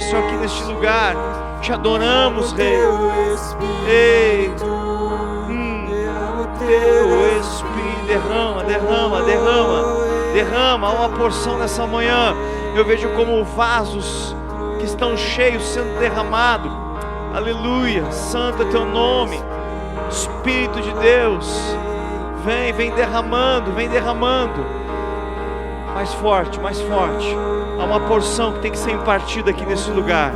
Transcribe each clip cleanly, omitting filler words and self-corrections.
Senhor, aqui neste lugar. Te adoramos, Rei. Ei, Teu Espírito, derrama uma porção nessa manhã. Eu vejo como vasos que estão cheios sendo derramados. Aleluia, santo é Teu nome. Espírito de Deus, vem derramando. Mais forte. Há uma porção que tem que ser impartida aqui nesse lugar.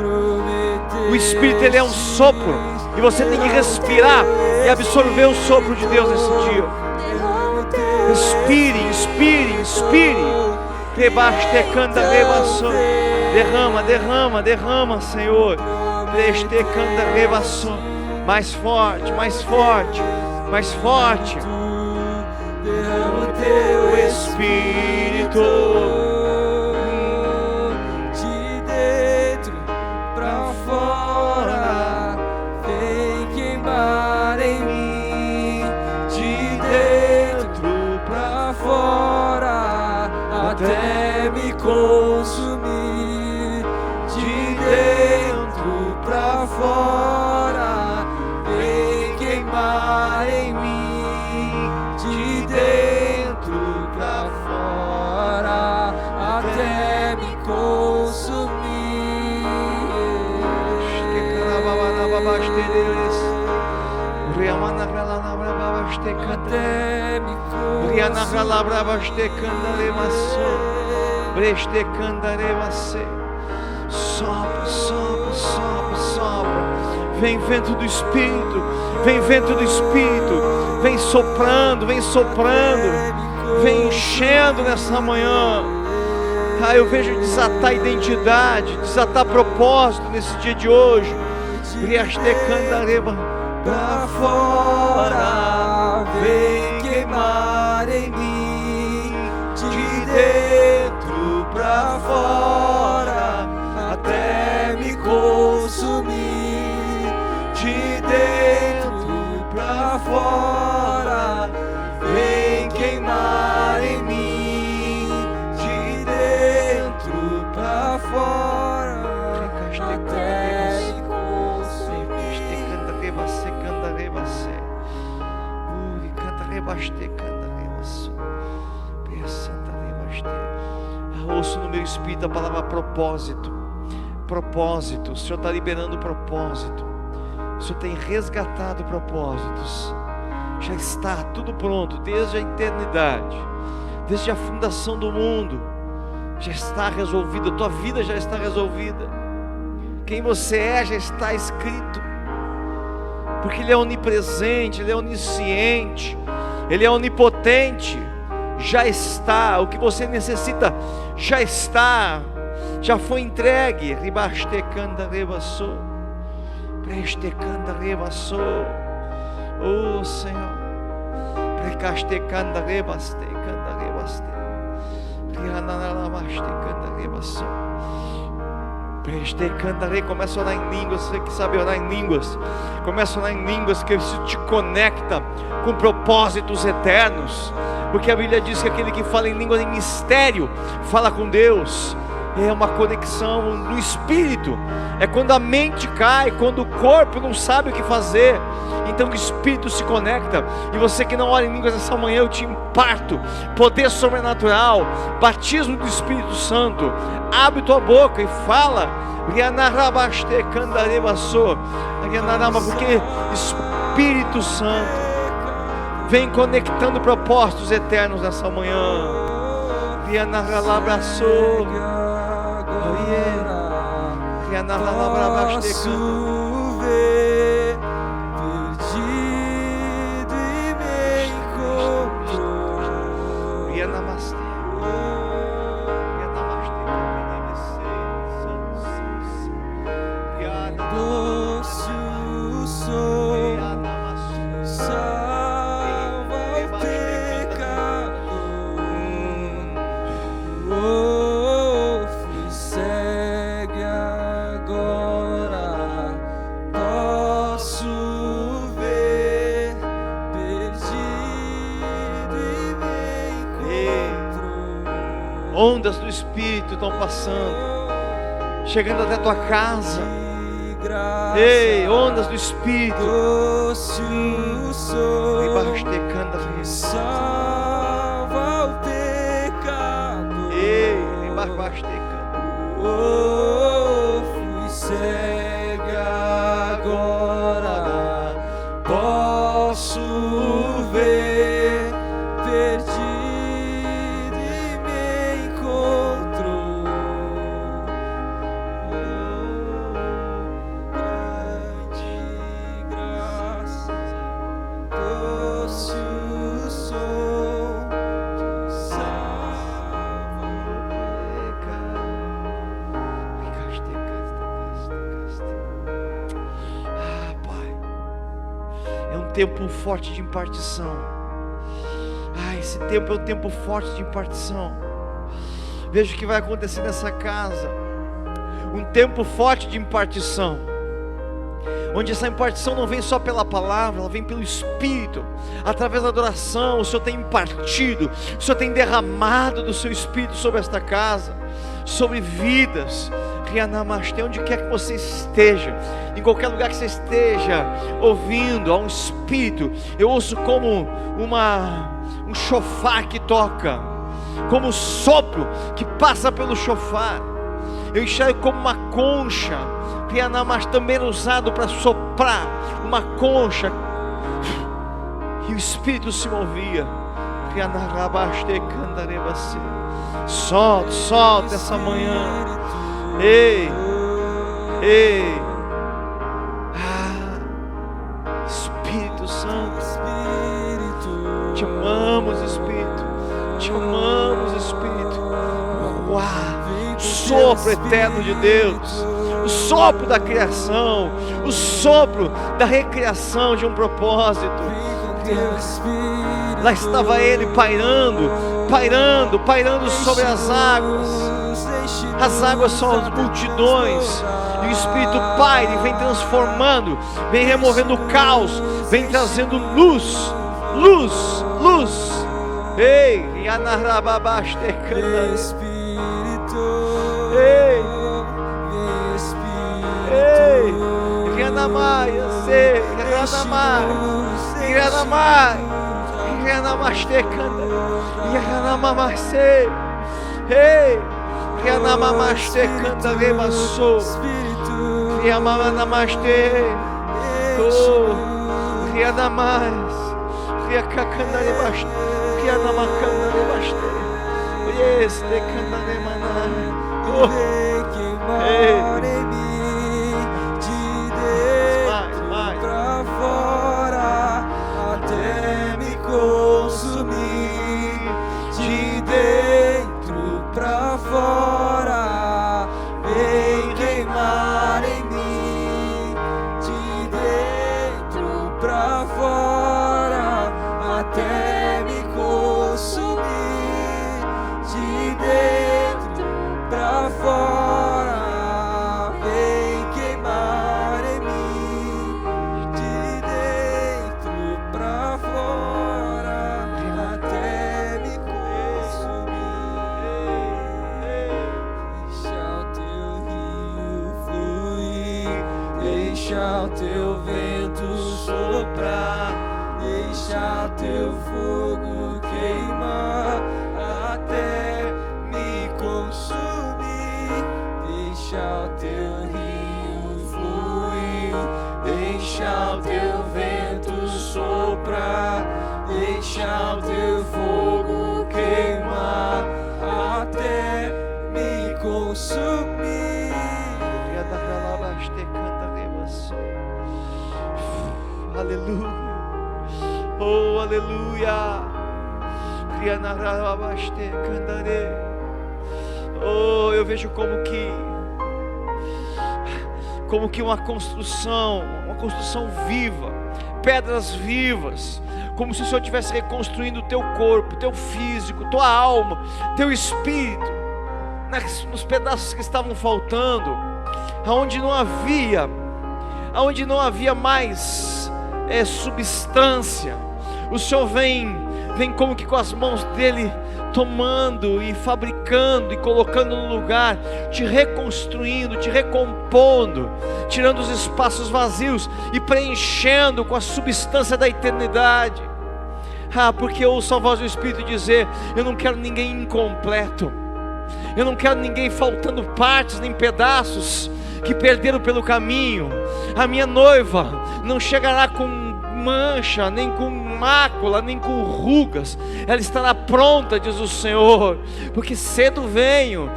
O Espírito, ele é um sopro, e você tem que respirar e absorver o sopro de Deus nesse dia. Inspire. Derrama, Senhor. Mais forte. Derrama o Teu Espírito. Até me consumir, de dentro pra fora, vem queimar em mim, de dentro pra fora, até me consumir. Até me Sopra. Vem vento do Espírito. Vem soprando. Vem enchendo nessa manhã. Eu vejo desatar identidade, desatar propósito nesse dia de hoje. Pra fora, vem queimar em mim, de dentro pra fora, até me consumir, de dentro pra fora, vem queimar em mim, de dentro pra fora, até me consumir. Ouço no meu espírito a palavra propósito. O Senhor está liberando propósito. O Senhor tem resgatado propósitos. Já está tudo pronto, desde a eternidade, desde a fundação do mundo. Já está resolvido, a tua vida já está resolvida. Quem você é já está escrito. Porque Ele é onipresente, Ele é onisciente, Ele é onipotente. Já está, o que você necessita já está, já foi entregue. Oh Senhor, começa a orar em línguas. Você que sabe orar em línguas, começa a orar em línguas, que isso te conecta com propósitos eternos. Porque a Bíblia diz que aquele que fala em língua em mistério fala com Deus. É uma conexão no espírito. É quando a mente cai, quando o corpo não sabe o que fazer, então o espírito se conecta. E você que não ora em línguas essa manhã, eu te imparto poder sobrenatural, batismo do Espírito Santo. Abre tua boca e fala, porque Espírito Santo vem conectando propósitos eternos nessa manhã. Posso ver perdido e me encontrou. Doce o som, salva o pecador. Fui segue agora, posso ver perdido e me encontro. Ondas do Espírito estão passando. chegando até a tua casa. de graça, Ei, ondas do Espírito. doce o som, Debaixo de canta, salva o pecado. ei, debaixo de canta. Oh, fui cego, agora posso ver, perdido e me encontro. Oh, grande graça, doce o som que salva o pecado. Ah, Pai, é um tempo forte de impartição. Ah, esse tempo é um tempo forte de impartição. Veja o que vai acontecer nessa casa. Um tempo forte de impartição, onde essa impartição não vem só pela palavra, ela vem pelo Espírito. Através da adoração, o Senhor tem impartido, o Senhor tem derramado do seu Espírito sobre esta casa, sobre vidas. Rianamastê, onde quer que você esteja, em qualquer lugar que você esteja ouvindo, há um Espírito. Eu ouço como um chofar que toca, como um sopro que passa pelo chofar. Eu enxergo como uma concha, Rianamastê, também usado para soprar, uma concha, e o Espírito se movia. Rianamastê, candarebacê. Solta essa manhã. Ei, Espírito Santo, te amamos, Espírito, te amamos, Espírito. Uau, sopro eterno de Deus, o sopro da criação, o sopro da recriação de um propósito. Lá estava Ele pairando sobre as águas. As águas são as multidões, e o Espírito paira e vem transformando, vem removendo o caos, vem trazendo luz. Ei, Yanarababaste canta. Ei, Yanamai, Yanamaste canta. Yanamamaste. Ei, Rianamamaste canta rebaçou, Rianamamaste, oh, Rianamais, Riacacanda rebaste, Rianamacanda rebaste, este canta remanai, oh, mais pra fora, até me consumir, de dentro pra fora, vem queimar em mim, de dentro pra fora, até me consumir, de dentro pra fora, vem queimar em mim, de dentro pra fora, até me consumir. Deixa o teu vento soprar, deixa teu fogo queimar, até me consumir. Deixa o teu rio fluir, deixa o teu vento soprar, deixa o teu fogo queimar, até me consumir. Aleluia, oh aleluia, oh, eu vejo como que uma construção viva, pedras vivas, como se o Senhor estivesse reconstruindo o teu corpo, teu físico, tua alma, teu espírito, nos pedaços que estavam faltando, aonde não havia mais substância. O Senhor vem como que com as mãos dele tomando e fabricando e colocando no lugar, te reconstruindo, te recompondo, tirando os espaços vazios e preenchendo com a substância da eternidade. Porque eu ouço a voz do Espírito dizer: eu não quero ninguém incompleto, eu não quero ninguém faltando partes nem pedaços que perderam pelo caminho. A minha noiva não chegará com mancha, nem com mácula, nem com rugas. Ela estará pronta, diz o Senhor, porque cedo venho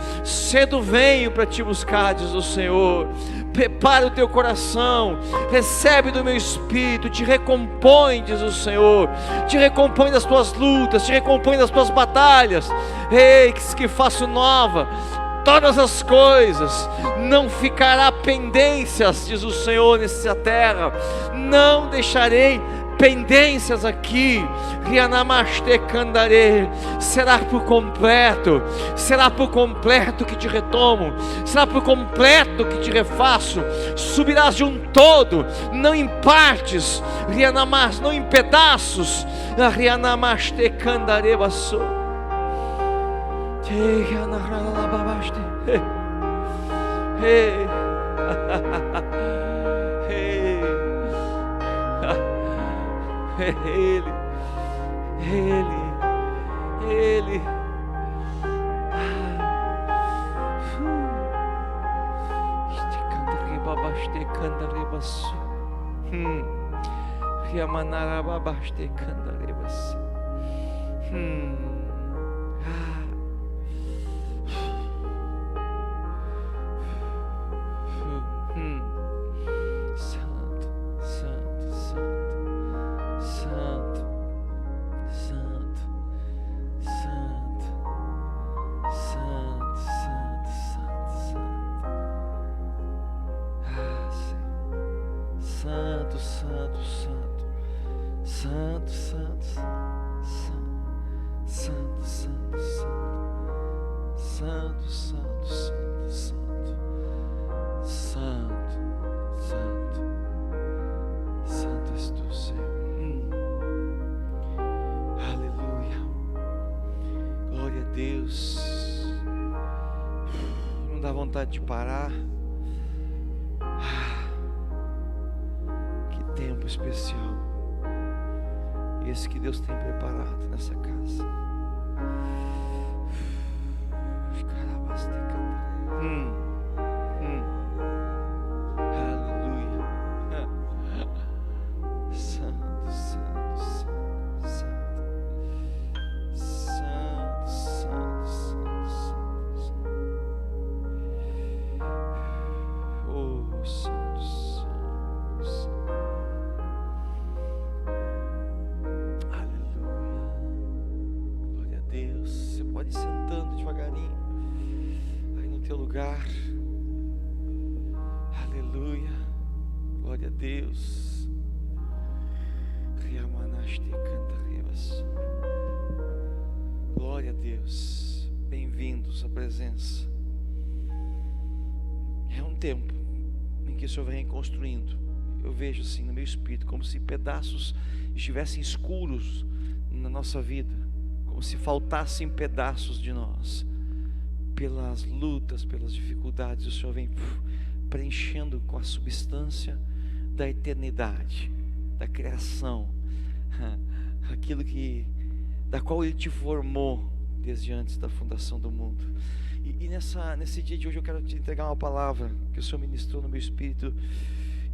para te buscar, diz o Senhor. Prepara o teu coração, recebe do meu Espírito, te recompõe, diz o Senhor, te recompõe das tuas lutas, te recompõe das tuas batalhas. Eis que faço nova todas as coisas, não ficará pendências, diz o Senhor, nessa terra. Não deixarei pendências aqui. Será por completo que te retomo, será por completo que te refaço. Subirás de um todo, não em partes, não em pedaços. Ele. De parar. Que tempo especial esse que Deus tem preparado nessa casa. Aleluia. Santo, santo, santo, santo, santo, santo, santo. Oh, santo, santo, santo. Aleluia. Glória a Deus. Você pode ir sentando devagarinho aí no teu lugar. Aleluia. Glória a Deus. Glória a Deus. Bem-vindos à presença. É um tempo em que o Senhor vem construindo. Eu vejo assim no meu espírito, como se pedaços estivessem escuros na nossa vida, como se faltassem pedaços de nós, pelas lutas, pelas dificuldades. O Senhor vem preenchendo com a substância da eternidade, da criação, aquilo da qual Ele te formou desde antes da fundação do mundo. E nesse dia de hoje eu quero te entregar uma palavra que o Senhor ministrou no meu espírito.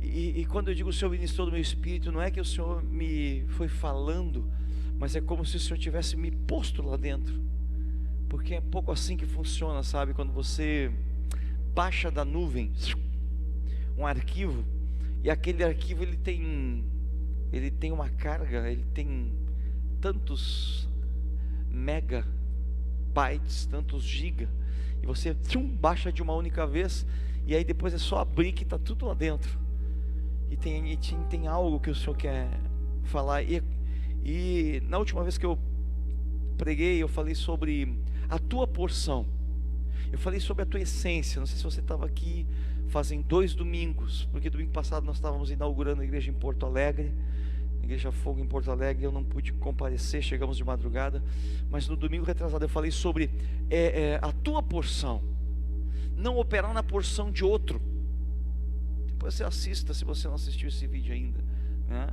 E quando eu digo o Senhor ministrou no meu espírito, não é que o Senhor me foi falando, mas é como se o Senhor tivesse me posto lá dentro. Porque é pouco assim que funciona, sabe? Quando você baixa da nuvem um arquivo, e aquele arquivo ele tem uma carga, ele tem tantos megabytes, tantos giga, e você baixa de uma única vez, e aí depois é só abrir que está tudo lá dentro. E tem algo que o Senhor quer falar. E na última vez que eu preguei, eu falei sobre a tua porção, eu falei sobre a tua essência. Não sei se você estava aqui, fazem 2 domingos, porque domingo passado nós estávamos inaugurando a igreja em Porto Alegre. Igreja Fogo em Porto Alegre, eu não pude comparecer, chegamos de madrugada, mas no domingo retrasado eu falei sobre a tua porção, não operar na porção de outro. Depois você assista, se você não assistiu esse vídeo ainda, né?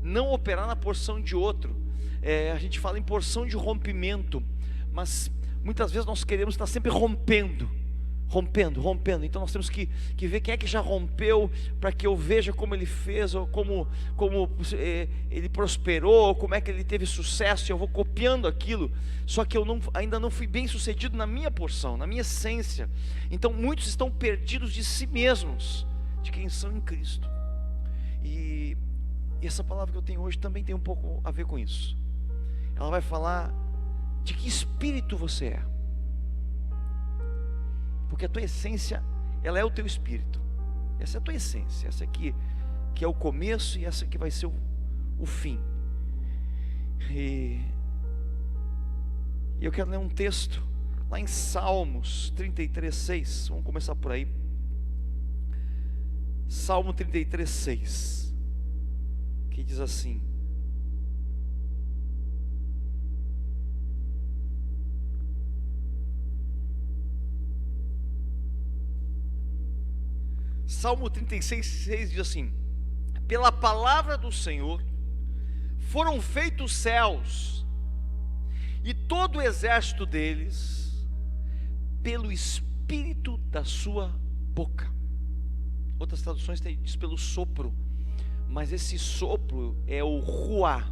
Não operar na porção de outro. A gente fala em porção de rompimento, mas muitas vezes nós queremos estar sempre rompendo. Então nós temos que ver quem é que já rompeu, para que eu veja como ele fez, ou como ele prosperou, como é que ele teve sucesso, e eu vou copiando aquilo. Só que eu ainda não fui bem sucedido na minha porção, na minha essência. Então muitos estão perdidos de si mesmos, de quem são em Cristo. E essa palavra que eu tenho hoje também tem um pouco a ver com isso. Ela vai falar de que espírito você é. Porque a tua essência, ela é o teu espírito. Essa é a tua essência. Essa aqui que é o começo, e essa aqui vai ser o fim. E eu quero ler um texto lá em Salmos 33:6. Vamos começar por aí. Salmo 33:6, que diz assim: Salmo 36:6 diz assim: pela palavra do Senhor foram feitos os céus, e todo o exército deles, pelo espírito da sua boca. Outras traduções diz pelo sopro, mas esse sopro é o ruá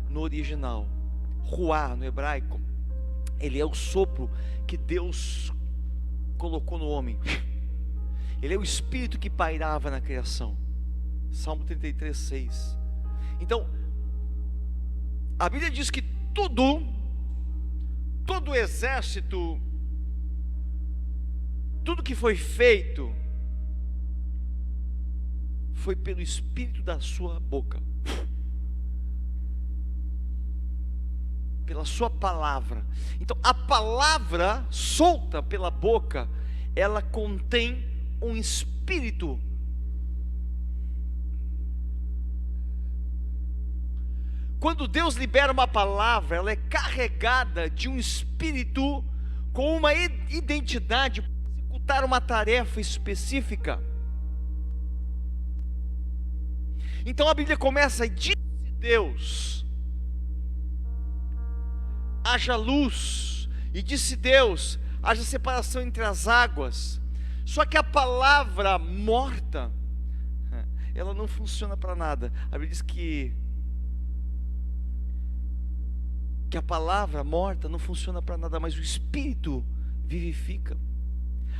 no original. Ruá no hebraico, ele é o sopro que Deus colocou no homem. Ele é o espírito que pairava na criação. Salmo 33:6. Então, a Bíblia diz que todo o exército, tudo que foi feito, foi pelo espírito da sua boca, pela sua palavra. Então, a palavra solta pela boca, ela contém um espírito. Quando Deus libera uma palavra, ela é carregada de um espírito com uma identidade para executar uma tarefa específica. Então a Bíblia começa: disse Deus, haja luz, e disse Deus, haja separação entre as águas. Só que a palavra morta, ela não funciona para nada. A Bíblia diz que a palavra morta não funciona para nada, mas o Espírito vivifica.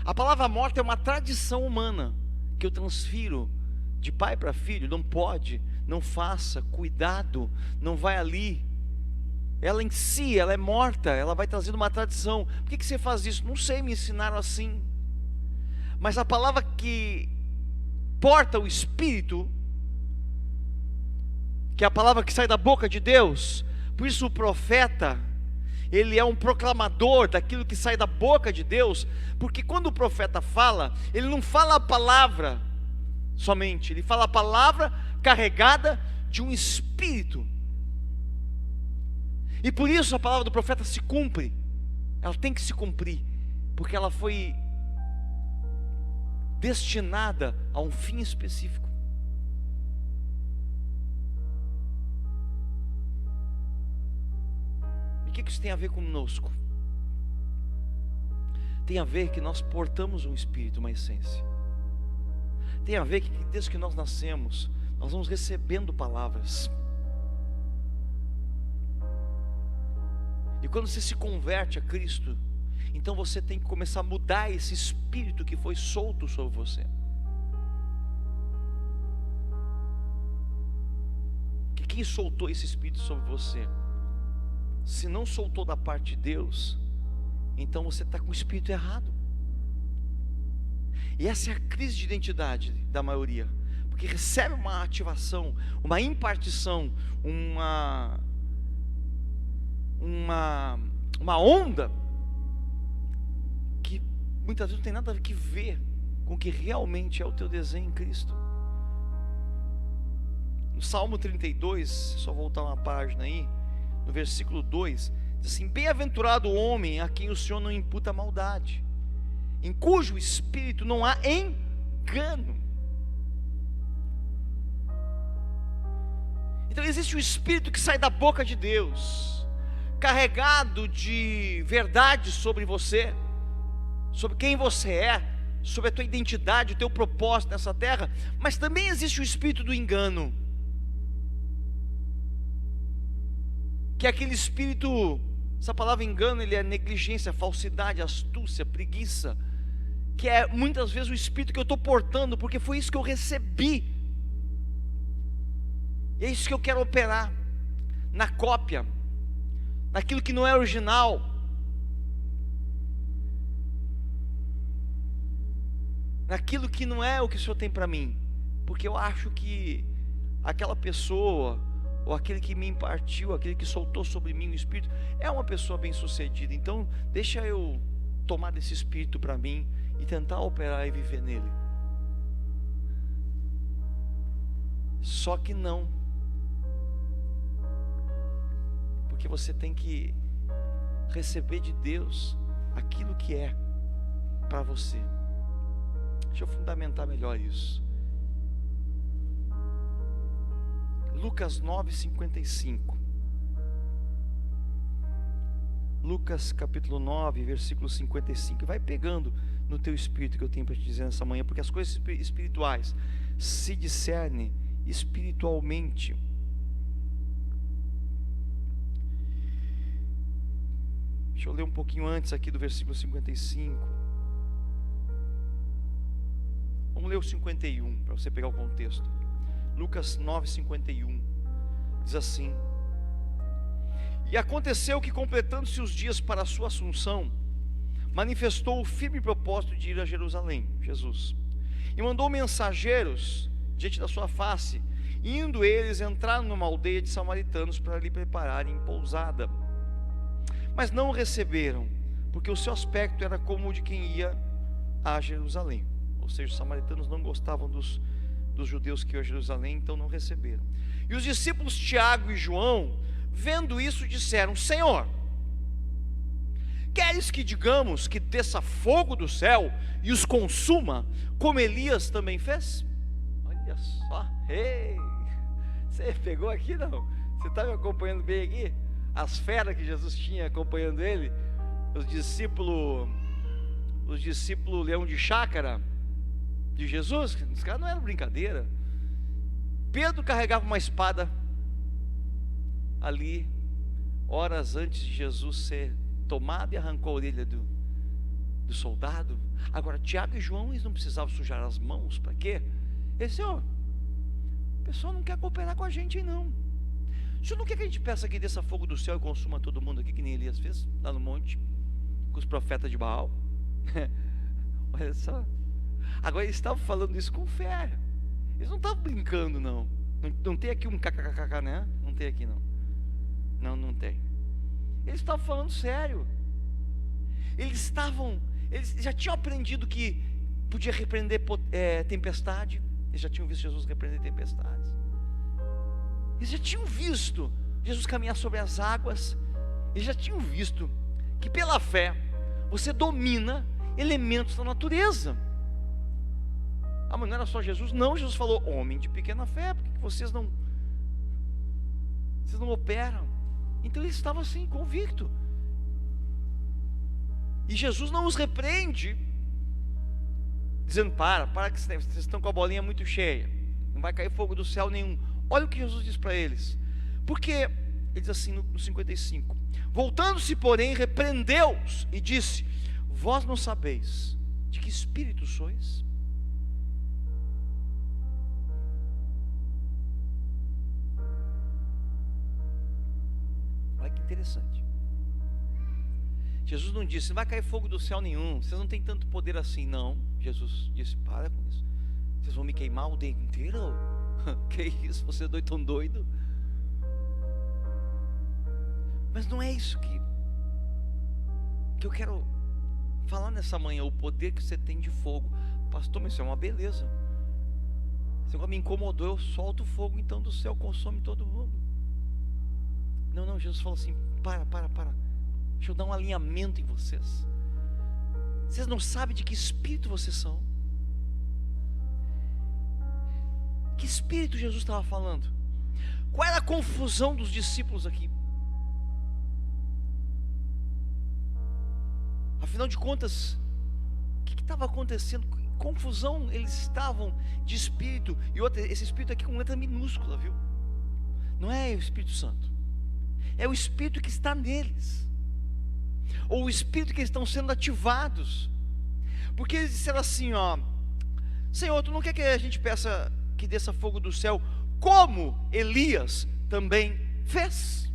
A palavra morta é uma tradição humana que eu transfiro de pai para filho. Não pode, não faça, cuidado, não vai ali. Ela em si, ela é morta, ela vai trazendo uma tradição. Por que você faz isso? Não sei, me ensinaram assim. Mas a palavra que porta o Espírito, que é a palavra que sai da boca de Deus, por isso o profeta, ele é um proclamador daquilo que sai da boca de Deus, porque quando o profeta fala, ele não fala a palavra somente, ele fala a palavra carregada de um Espírito. E por isso a palavra do profeta se cumpre, ela tem que se cumprir, porque ela foi destinada a um fim específico. E o que isso tem a ver conosco? Tem a ver que nós portamos um espírito, uma essência. Tem a ver que desde que nós nascemos, nós vamos recebendo palavras. E quando você se converte a Cristo, então você tem que começar a mudar esse espírito que foi solto sobre você. Que quem soltou esse espírito sobre você, se não soltou da parte de Deus, então você está com o espírito errado. E essa é a crise de identidade da maioria, porque recebe uma ativação, uma impartição, uma onda que muitas vezes não tem nada a ver com o que realmente é o teu desenho em Cristo. No Salmo 32, só voltar uma página aí, no versículo 2, diz assim: bem-aventurado o homem a quem o Senhor não imputa maldade, em cujo espírito não há engano. Então existe um espírito que sai da boca de Deus, carregado de verdade sobre você, sobre quem você é, sobre a tua identidade, o teu propósito nessa terra. Mas também existe o espírito do engano, que é aquele espírito, essa palavra engano, ele é negligência, falsidade, astúcia, preguiça, que é muitas vezes o espírito que eu estou portando, porque foi isso que eu recebi, e é isso que eu quero operar, na cópia, naquilo que não é original. Naquilo que não é o que o Senhor tem para mim, porque eu acho que aquela pessoa, ou aquele que me impartiu, aquele que soltou sobre mim o Espírito, é uma pessoa bem sucedida. Então deixa eu tomar desse Espírito para mim e tentar operar e viver nele. Só que não, porque você tem que receber de Deus aquilo que é para você. Deixa eu fundamentar melhor isso. Lucas 9:55. Lucas capítulo 9, versículo 55. Vai pegando no teu espírito que eu tenho para te dizer nessa manhã, porque as coisas espirituais se discernem espiritualmente. Deixa eu ler um pouquinho antes aqui do versículo 55. Vamos ler o 51, para você pegar o contexto. Lucas 9:51 diz assim: e aconteceu que, completando-se os dias para a sua assunção, manifestou o firme propósito de ir a Jerusalém, Jesus, e mandou mensageiros diante da sua face. Indo eles, entraram numa aldeia de samaritanos para lhe prepararem pousada, mas não o receberam, porque o seu aspecto era como o de quem ia a Jerusalém. Ou seja, os samaritanos não gostavam dos judeus que iam a Jerusalém, então não receberam. E os discípulos Tiago e João, vendo isso, disseram: Senhor, queres que digamos que desça fogo do céu e os consuma, como Elias também fez? Olha só, ei, você pegou aqui não? Você está me acompanhando bem aqui? As feras que Jesus tinha acompanhando ele, os discípulos leão de chácara de Jesus, os caras não eram brincadeira. Pedro carregava uma espada ali, horas antes de Jesus ser tomado, e arrancou a orelha do soldado. Agora Tiago e João, eles não precisavam sujar as mãos, para quê? Eles disseram: o pessoal não quer cooperar com a gente aí não. O senhor não quer que a gente peça que desça fogo do céu e consuma todo mundo aqui, que nem Elias fez lá no monte com os profetas de Baal? Olha só. Agora eles estavam falando isso com fé, eles não estavam brincando não. Não tem aqui um kkkk, né? Não tem aqui não tem. Eles estavam falando sério. Eles já tinham aprendido que podia repreender tempestade. Eles já tinham visto Jesus repreender tempestades. Eles já tinham visto Jesus caminhar sobre as águas. Eles já tinham visto que pela fé você domina elementos da natureza. Ah, mas não era só Jesus? Não, Jesus falou: homem de pequena fé, porque vocês não operam? Então eles estavam assim, convictos. E Jesus não os repreende, dizendo: para que vocês estão com a bolinha muito cheia, não vai cair fogo do céu nenhum. Olha o que Jesus diz para eles. Porque ele diz assim no 55: voltando-se, porém, repreendeu-os e disse: vós não sabeis de que espírito sois? Olha que interessante. Jesus não disse: não vai cair fogo do céu nenhum, vocês não têm tanto poder assim. Não, Jesus disse: para com isso, vocês vão me queimar o dia inteiro? Que isso, você é doido, tão doido? Mas não é isso que eu quero falar nessa manhã. O poder que você tem de fogo. Pastor, mas isso é uma beleza. Esse negócio me incomodou, eu solto o fogo então do céu, consome todo mundo. Não, Jesus falou assim: para. Deixa eu dar um alinhamento em vocês. Vocês não sabem de que espírito vocês são. Que espírito Jesus estava falando? Qual era a confusão dos discípulos aqui? Afinal de contas, o que estava acontecendo? Confusão eles estavam de espírito. E outra, esse espírito aqui com letra minúscula, viu? Não é o Espírito Santo, é o espírito que está neles, ou o espírito que eles estão sendo ativados. Porque eles disseram assim, ó: Senhor, tu não quer que a gente peça que desça fogo do céu, como Elias também fez?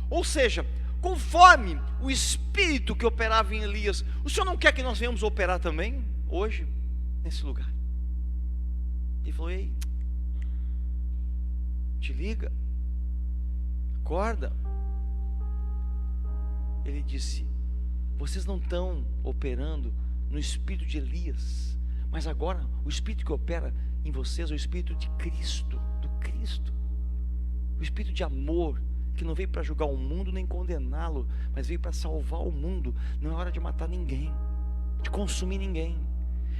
Ou seja, conforme o espírito que operava em Elias, o Senhor não quer que nós venhamos operar também hoje nesse lugar? Ele falou: ei, te liga, acorda. Ele disse: vocês não estão operando no espírito de Elias, mas agora o espírito que opera em vocês é o espírito de Cristo, do Cristo, o espírito de amor, que não veio para julgar o mundo nem condená-lo, mas veio para salvar o mundo. Não é hora de matar ninguém, de consumir ninguém,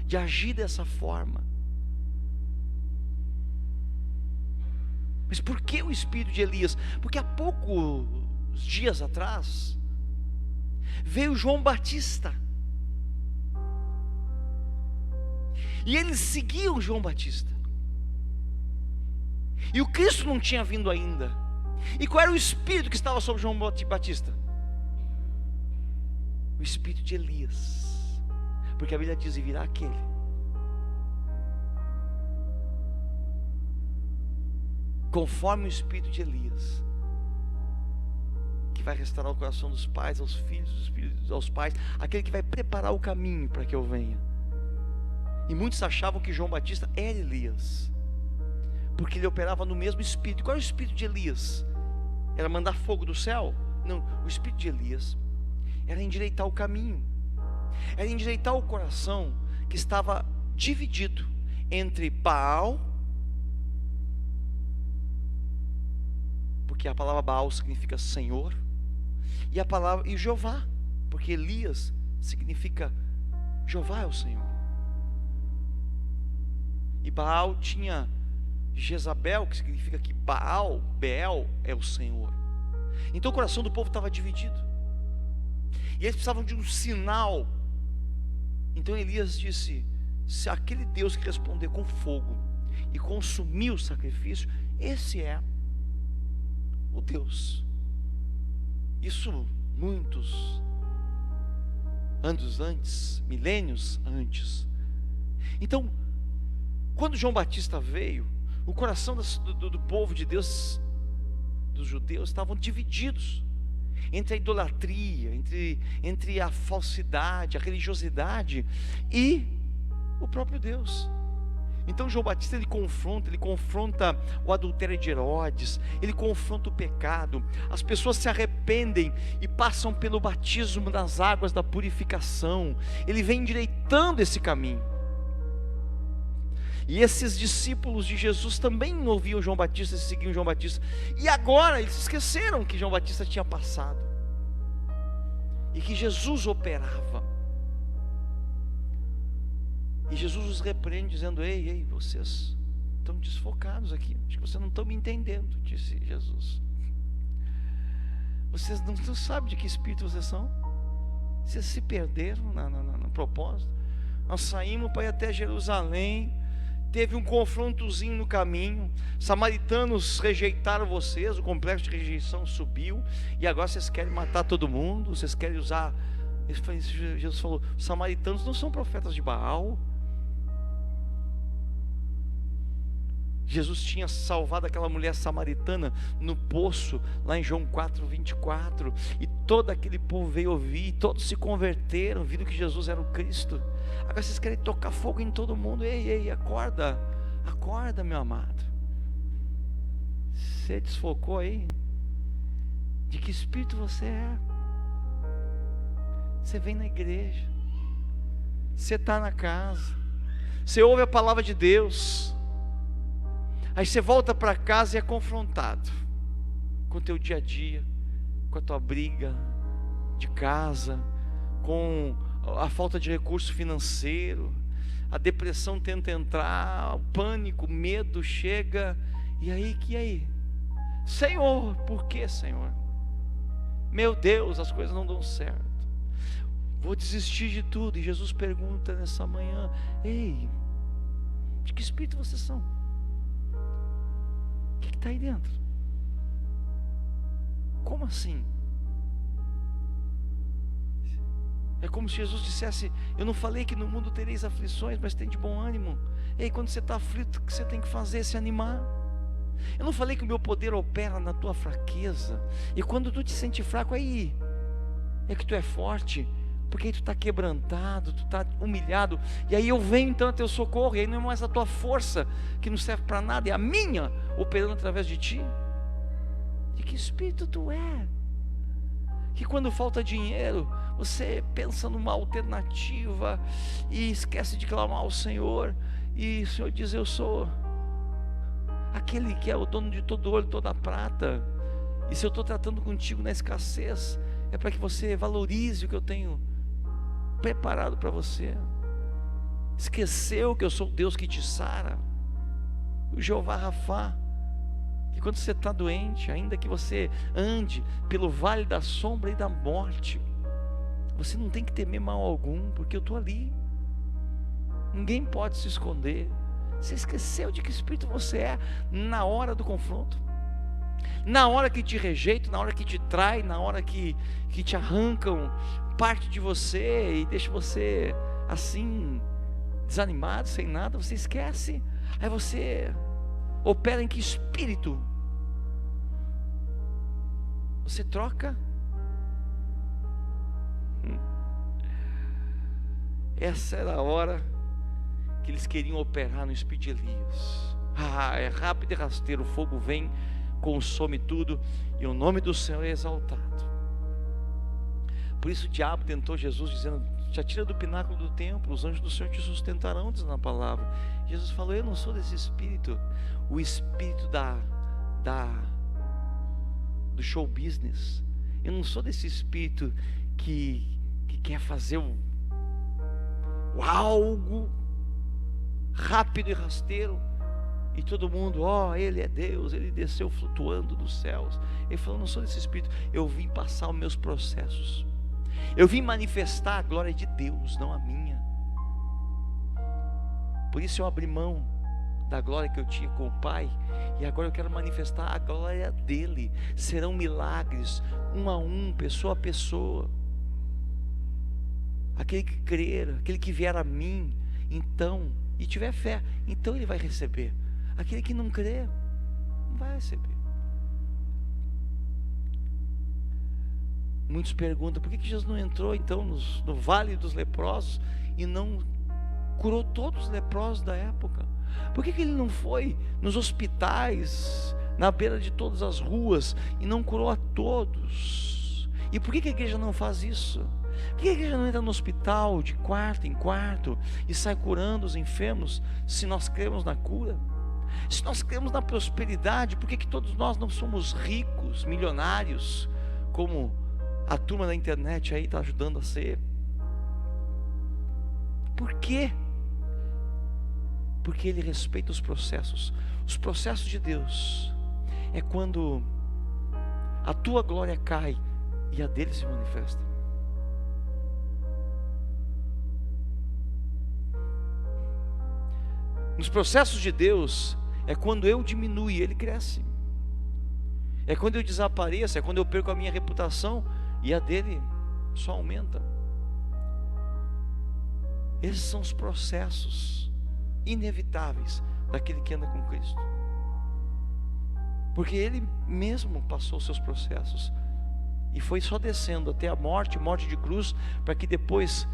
de agir dessa forma. Mas por que o espírito de Elias? Porque há poucos dias atrás veio João Batista, e eles seguiam João Batista, e o Cristo não tinha vindo ainda. E qual era o espírito que estava sobre João Batista? O espírito de Elias, porque a Bíblia diz: e virá aquele conforme o espírito de Elias, que vai restaurar o coração dos pais aos filhos, dos filhos aos pais, aquele que vai preparar o caminho para que eu venha. E muitos achavam que João Batista era Elias, porque ele operava no mesmo espírito. Qual era o espírito de Elias? Era mandar fogo do céu? Não, o espírito de Elias era endireitar o caminho, era endireitar o coração que estava dividido entre Baal, porque a palavra Baal significa Senhor, e a palavra e Jeová, porque Elias significa Jeová é o Senhor. E Baal tinha Jezabel, que significa que Beel é o Senhor. Então o coração do povo estava dividido, e eles precisavam de um sinal. Então Elias disse: se aquele Deus que responder com fogo e consumir o sacrifício, esse é o Deus. Isso muitos anos antes, milênios antes. Então, quando João Batista veio, o coração do povo de Deus, dos judeus, estavam divididos entre a idolatria, entre a falsidade, a religiosidade e o próprio Deus. Então João Batista ele confronta o adultério de Herodes, ele confronta o pecado. As pessoas se arrependem e passam pelo batismo das águas da purificação. Ele vem endireitando esse caminho. E esses discípulos de Jesus também ouviam João Batista e seguiam João Batista. E agora eles esqueceram que João Batista tinha passado e que Jesus operava. E Jesus os repreende dizendo: ei, vocês estão desfocados aqui, acho que vocês não estão me entendendo, disse Jesus. Vocês não sabem de que espírito vocês são. Vocês se perderam no propósito. Nós saímos para ir até Jerusalém, teve um confrontozinho no caminho, samaritanos rejeitaram vocês, o complexo de rejeição subiu, e agora vocês querem matar todo mundo, vocês querem usar. Jesus falou: os samaritanos não são profetas de Baal. Jesus tinha salvado aquela mulher samaritana no poço, lá em João 4:24, e todo aquele povo veio ouvir, e todos se converteram, viram que Jesus era o Cristo. Agora vocês querem tocar fogo em todo mundo. Ei, acorda, meu amado. Você desfocou aí? De que espírito você é? Você vem na igreja, você está na casa, Você ouve a palavra de Deus, aí você volta para casa e é confrontado com o teu dia a dia, com a tua briga de casa, com a falta de recurso financeiro, a depressão tenta entrar, o pânico, o medo chega, e aí? Senhor, por que, Senhor? Meu Deus, as coisas não dão certo, vou desistir de tudo. E Jesus pergunta nessa manhã: ei, de que espírito vocês são? O que está aí dentro? Como assim? É como se Jesus dissesse: eu não falei que no mundo tereis aflições, mas tem de bom ânimo. Ei, quando você está aflito, o que você tem que fazer? Se animar. Eu não falei que o meu poder opera na tua fraqueza, e quando tu te sente fraco, aí é que tu é forte, porque aí tu está quebrantado, tu está humilhado, e aí eu venho então a teu socorro, e aí não é mais a tua força que não serve para nada, é a minha operando através de ti. De que espírito tu é? Que quando falta dinheiro, você pensa numa alternativa e esquece de clamar ao Senhor, e o Senhor diz: eu sou aquele que é o dono de todo ouro e toda prata, e se eu estou tratando contigo na escassez, é para que você valorize o que eu tenho preparado para você. Esqueceu que eu sou o Deus que te sara, o Jeová Rafá, que quando você está doente, ainda que você ande pelo vale da sombra e da morte, você não tem que temer mal algum, porque eu estou ali, ninguém pode se esconder. Você esqueceu de que espírito você é na hora do confronto, na hora que te rejeitam, na hora que te traem, na hora que te arrancam parte de você e deixa você assim, desanimado, sem nada. Você esquece. Aí você opera em que espírito? Você troca? Essa era a hora que eles queriam operar no espírito de Elias. É rápido e rasteiro, o fogo vem, consome tudo, e o nome do Senhor é exaltado. Por isso o diabo tentou Jesus, dizendo: te atira do pináculo do templo, os anjos do Senhor te sustentarão, diz na palavra. Jesus falou: eu não sou desse espírito, o espírito do show business. Eu não sou desse espírito que quer fazer algo rápido e rasteiro, e todo mundo: ele é Deus, ele desceu flutuando dos céus. Ele falou: não sou desse espírito, eu vim passar os meus processos, eu vim manifestar a glória de Deus, não a minha. Por isso eu abri mão da glória que eu tinha com o Pai, e agora eu quero manifestar a glória dele. Serão milagres, um a um, pessoa a pessoa. Aquele que crer, aquele que vier a mim, então, e tiver fé, então ele vai receber. Aquele que não crer, não vai receber. Muitos perguntam: por que Jesus não entrou então no vale dos leprosos e não curou todos os leprosos da época? Por que ele não foi nos hospitais, na beira de todas as ruas, e não curou a todos? E por que a igreja não faz isso? Por que a igreja não entra no hospital de quarto em quarto e sai curando os enfermos, se nós cremos na cura? Se nós cremos na prosperidade, por que todos nós não somos ricos, milionários, como a turma da internet aí está ajudando a ser? Por quê? Porque ele respeita os processos. Os processos de Deus é quando a tua glória cai e a dele se manifesta. Nos processos de Deus é quando eu diminuo e ele cresce. É quando eu desapareço, é quando eu perco a minha reputação e a dele só aumenta. Esses são os processos inevitáveis daquele que anda com Cristo, porque ele mesmo passou os seus processos e foi só descendo até a morte de cruz, para que depois,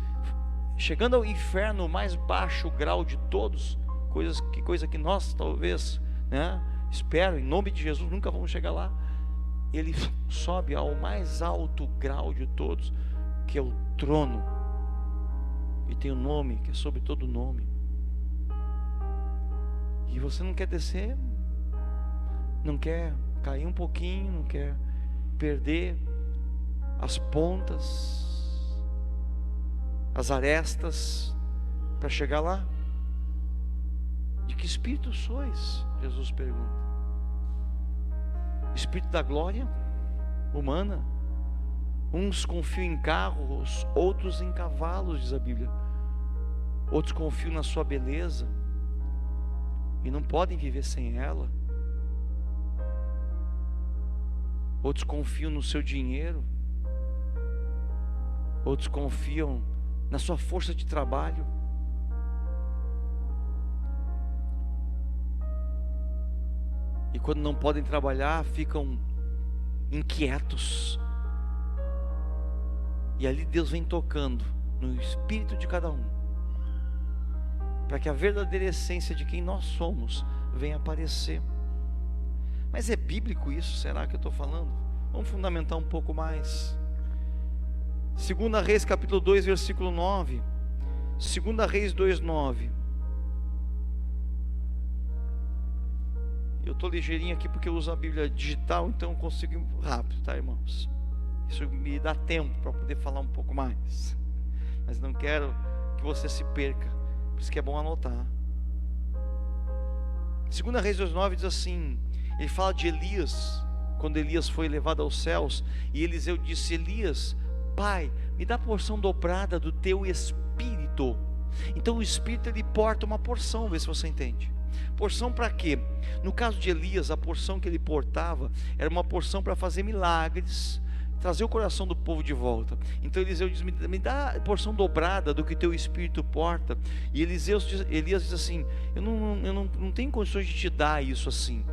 chegando ao inferno, o mais baixo grau de todos, coisa que nós talvez, espero, em nome de Jesus, nunca vamos chegar lá, ele sobe ao mais alto grau de todos, que é o trono, e tem um nome que é sobre todo nome. E você não quer descer, não quer cair um pouquinho, não quer perder as pontas, as arestas para chegar lá. De que espírito sois? Jesus pergunta. Espírito da glória humana? Uns confiam em carros, outros em cavalos, diz a Bíblia. Outros confiam na sua beleza e não podem viver sem ela. Outros confiam no seu dinheiro. Outros confiam na sua força de trabalho. E quando não podem trabalhar, ficam inquietos. E ali Deus vem tocando no espírito de cada um, para que a verdadeira essência de quem nós somos venha aparecer. Mas é bíblico isso? Será que eu estou falando? Vamos fundamentar um pouco mais. 2 Reis capítulo 2 versículo 9. 2 Reis 2:9. Eu estou ligeirinho aqui porque eu uso a Bíblia digital, então eu consigo ir rápido, tá, irmãos? Isso me dá tempo para poder falar um pouco mais, mas não quero que você se perca, por isso que é bom anotar. 2 Reis 2:9 diz assim, ele fala de Elias, quando Elias foi levado aos céus, e Eliseu disse: Elias, pai, me dá a porção dobrada do teu espírito. Então o espírito, ele porta uma porção, vê se você entende. Porção para quê? No caso de Elias, a porção que ele portava era uma porção para fazer milagres, trazer o coração do povo de volta. Então Eliseu diz: me dá a porção dobrada do que teu espírito porta. E Elias diz assim: eu não tenho condições de te dar isso assim,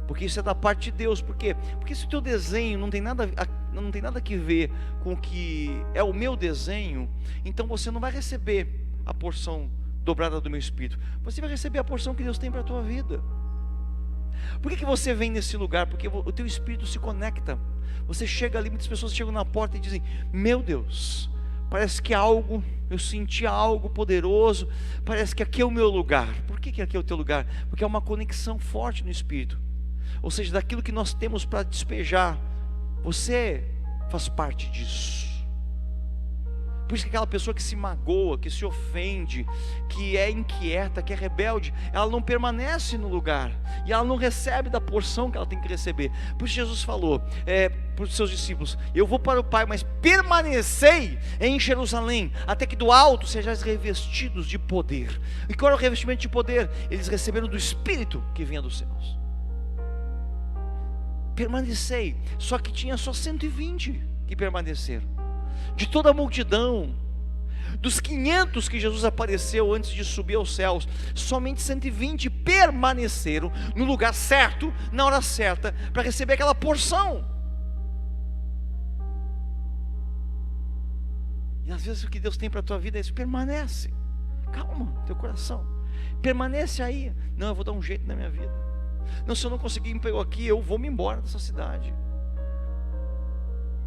porque isso é da parte de Deus. Por quê? Porque se o teu desenho não tem nada que ver com o que é o meu desenho, então você não vai receber a porção dobrada do meu espírito. Você vai receber a porção que Deus tem para a tua vida. Por que você vem nesse lugar? Porque o teu espírito se conecta. Você chega ali, muitas pessoas chegam na porta e dizem: meu Deus, parece que eu senti algo poderoso, parece que aqui é o meu lugar. Por que aqui é o teu lugar? Porque é uma conexão forte no espírito, ou seja, daquilo que nós temos para despejar, você faz parte disso. Por isso que aquela pessoa que se magoa, que se ofende, que é inquieta, que é rebelde, ela não permanece no lugar, e ela não recebe da porção que ela tem que receber. Por isso Jesus falou para os seus discípulos: eu vou para o Pai, mas permanecei em Jerusalém, até que do alto sejais revestidos de poder. E qual era o revestimento de poder? Eles receberam do Espírito que vinha dos céus. Permanecei, só que tinha só 120 que permaneceram. De toda a multidão, dos 500 que Jesus apareceu antes de subir aos céus, somente 120 permaneceram no lugar certo, na hora certa, para receber aquela porção. E às vezes o que Deus tem para a tua vida é isso: permanece, calma teu coração, permanece aí. Não, eu vou dar um jeito na minha vida. Não, se eu não conseguir emprego aqui, eu vou me embora dessa cidade.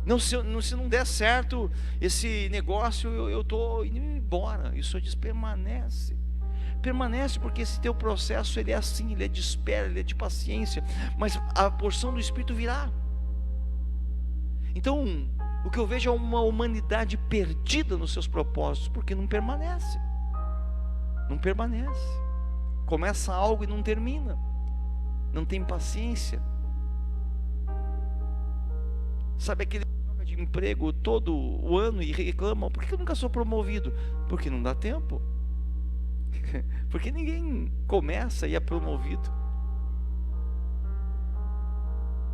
Não, se não der certo esse negócio, eu estou indo embora. E o Senhor diz: permanece. Permanece, porque esse teu processo, ele é assim, ele é de espera, ele é de paciência, mas a porção do Espírito virá. Então, o que eu vejo é uma humanidade perdida nos seus propósitos, porque não permanece. Não permanece. Começa algo e não termina. Não tem paciência. Sabe aquele que troca de emprego todo o ano e reclama: por que eu nunca sou promovido? Porque não dá tempo. Porque ninguém começa e é promovido.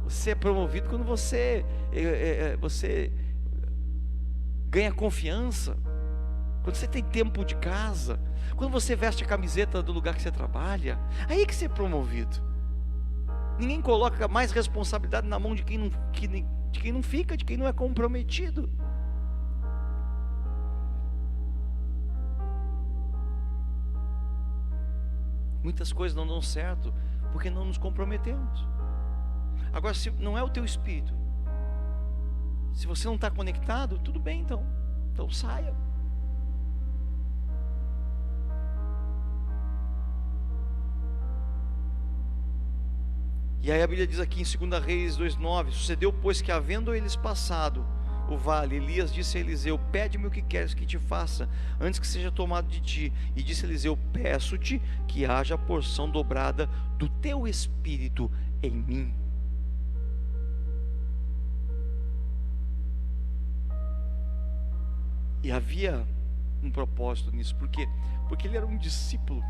Você é promovido quando você ganha confiança, quando você tem tempo de casa, quando você veste a camiseta do lugar que você trabalha. Aí que você é promovido. Ninguém coloca mais responsabilidade na mão de quem não fica, de quem não é comprometido. Muitas coisas não dão certo porque não nos comprometemos. Agora, se não é o teu espírito, se você não está conectado, tudo bem, então saia. E aí a Bíblia diz aqui em 2 Reis 2:9: sucedeu, pois, que havendo eles passado o vale, Elias disse a Eliseu: pede-me o que queres que te faça, antes que seja tomado de ti. E disse Eliseu: peço-te que haja porção dobrada do teu espírito em mim. E havia um propósito nisso, porque ele era um discípulo.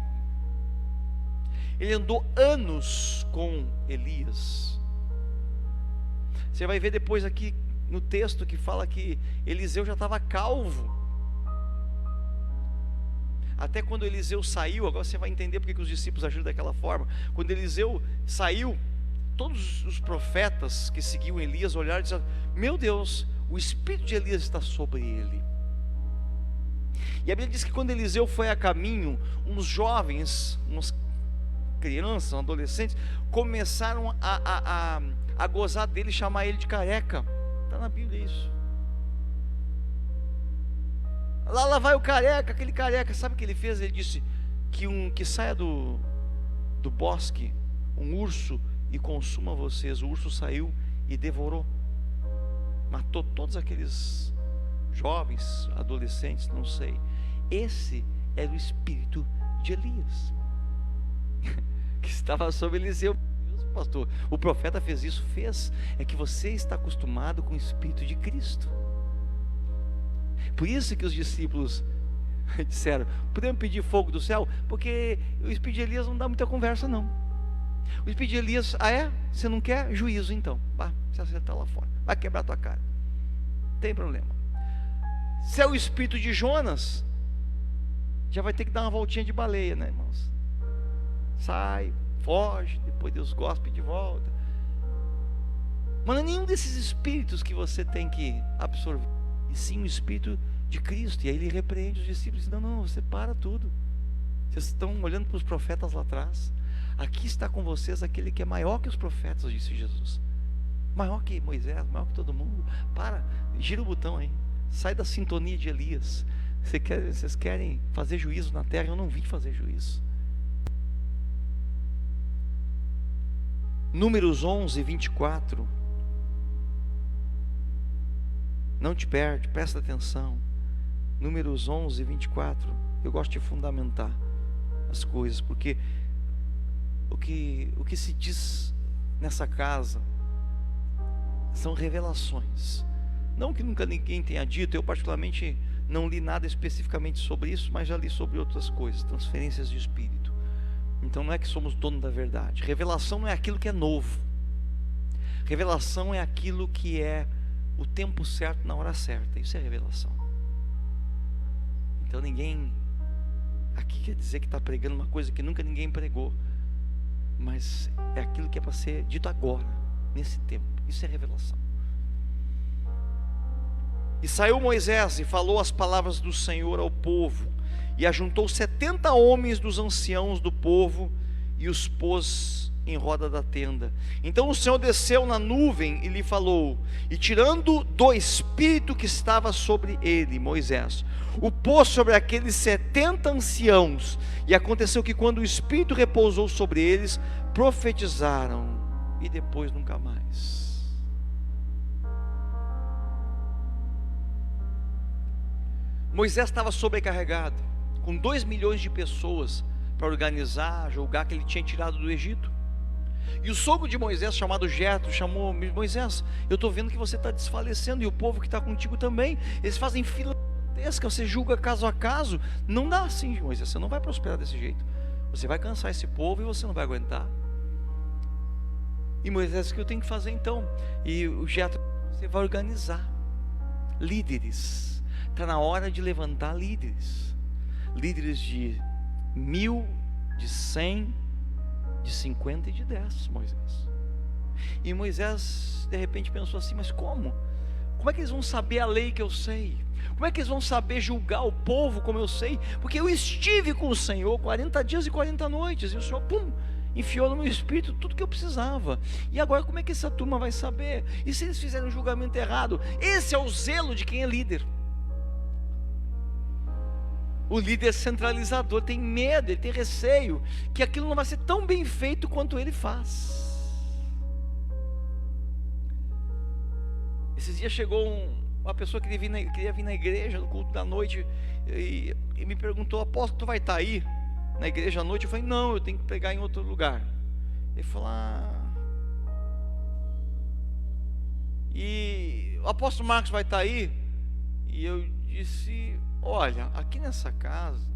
Ele andou anos com Elias. Você vai ver depois aqui no texto que fala que Eliseu já estava calvo. Até quando Eliseu saiu, agora você vai entender porque que os discípulos agiram daquela forma. Quando Eliseu saiu, todos os profetas que seguiam Elias olharam e disseram: meu Deus, o espírito de Elias está sobre ele. E a Bíblia diz que quando Eliseu foi a caminho, uns jovens, umas crianças, adolescentes, começaram a gozar dele, chamar ele de careca. Está na Bíblia isso. Lá vai o careca, aquele careca. Sabe o que ele fez? Ele disse que saia do bosque um urso e consuma vocês. O urso saiu e devorou, matou todos aqueles jovens, adolescentes, não sei. Esse era o espírito de Elias que estava sobre Eliseu. Pastor, o profeta fez isso? Fez. É que você está acostumado com o espírito de Cristo. Por isso que os discípulos disseram: podemos pedir fogo do céu? Porque o espírito de Elias não dá muita conversa, não. O espírito de Elias: ah é? Você não quer? Juízo então. Vá, se acertar lá fora, vai quebrar tua cara, não tem problema. Se é o espírito de Jonas, já vai ter que dar uma voltinha de baleia, né, irmãos? Sai, foge, depois Deus gospe de volta. Mas não é nenhum desses espíritos que você tem que absorver, e sim o espírito de Cristo. E aí ele repreende os discípulos e diz: não, você para tudo. Vocês estão olhando para os profetas lá atrás. Aqui está com vocês aquele que é maior que os profetas, disse Jesus. Maior que Moisés, maior que todo mundo. Para, gira o botão aí. Sai da sintonia de Elias. Vocês querem fazer juízo na terra? Eu não vim fazer juízo. Números 11:24. Não te perde, presta atenção. Números 11:24. Eu gosto de fundamentar as coisas, porque o que se diz nessa casa são revelações. Não que nunca ninguém tenha dito. Eu particularmente não li nada especificamente sobre isso, mas já li sobre outras coisas, transferências de espírito. Então não é que somos dono da verdade. Revelação não é aquilo que é novo. Revelação é aquilo que é o tempo certo na hora certa. Isso é revelação. Então ninguém aqui quer dizer que está pregando uma coisa que nunca ninguém pregou, mas é aquilo que é para ser dito agora, nesse tempo. Isso é revelação. E saiu Moisés e falou as palavras do Senhor ao povo, e ajuntou 70 homens dos anciãos do povo, e os pôs em roda da tenda. Então o Senhor desceu na nuvem e lhe falou, e tirando do espírito que estava sobre ele, Moisés, o pôs sobre aqueles 70 anciãos. E aconteceu que quando o espírito repousou sobre eles, profetizaram, e depois nunca mais. Moisés estava sobrecarregado, com 2 milhões de pessoas para organizar, julgar, que ele tinha tirado do Egito. E o sogro de Moisés, chamado Jetro, chamou: Moisés, eu estou vendo que você está desfalecendo, e o povo que está contigo também. Eles fazem fila gigantesca, você julga caso a caso. Não dá assim, Moisés, você não vai prosperar desse jeito. Você vai cansar esse povo e você não vai aguentar. E Moisés: o que eu tenho que fazer então? E o Jetro: você vai organizar líderes. Está na hora de levantar líderes. Líderes de 1000, de 100, de 50 e de 10, Moisés. E Moisés de repente pensou assim: mas como? Como é que eles vão saber a lei que eu sei? Como é que eles vão saber julgar o povo como eu sei? Porque eu estive com o Senhor 40 dias e 40 noites, e o Senhor, enfiou no meu espírito tudo que eu precisava. E agora como é que essa turma vai saber? E se eles fizerem um julgamento errado? Esse é o zelo de quem é líder. O líder centralizador tem medo, ele tem receio que aquilo não vai ser tão bem feito quanto ele faz. Esses dias chegou uma pessoa que queria vir na igreja, no culto da noite, e me perguntou: apóstolo, tu vai estar aí na igreja à noite? Eu falei: não, eu tenho que pregar em outro lugar. Ele falou: e o apóstolo Marcos vai estar aí? E eu disse: olha, aqui nessa casa,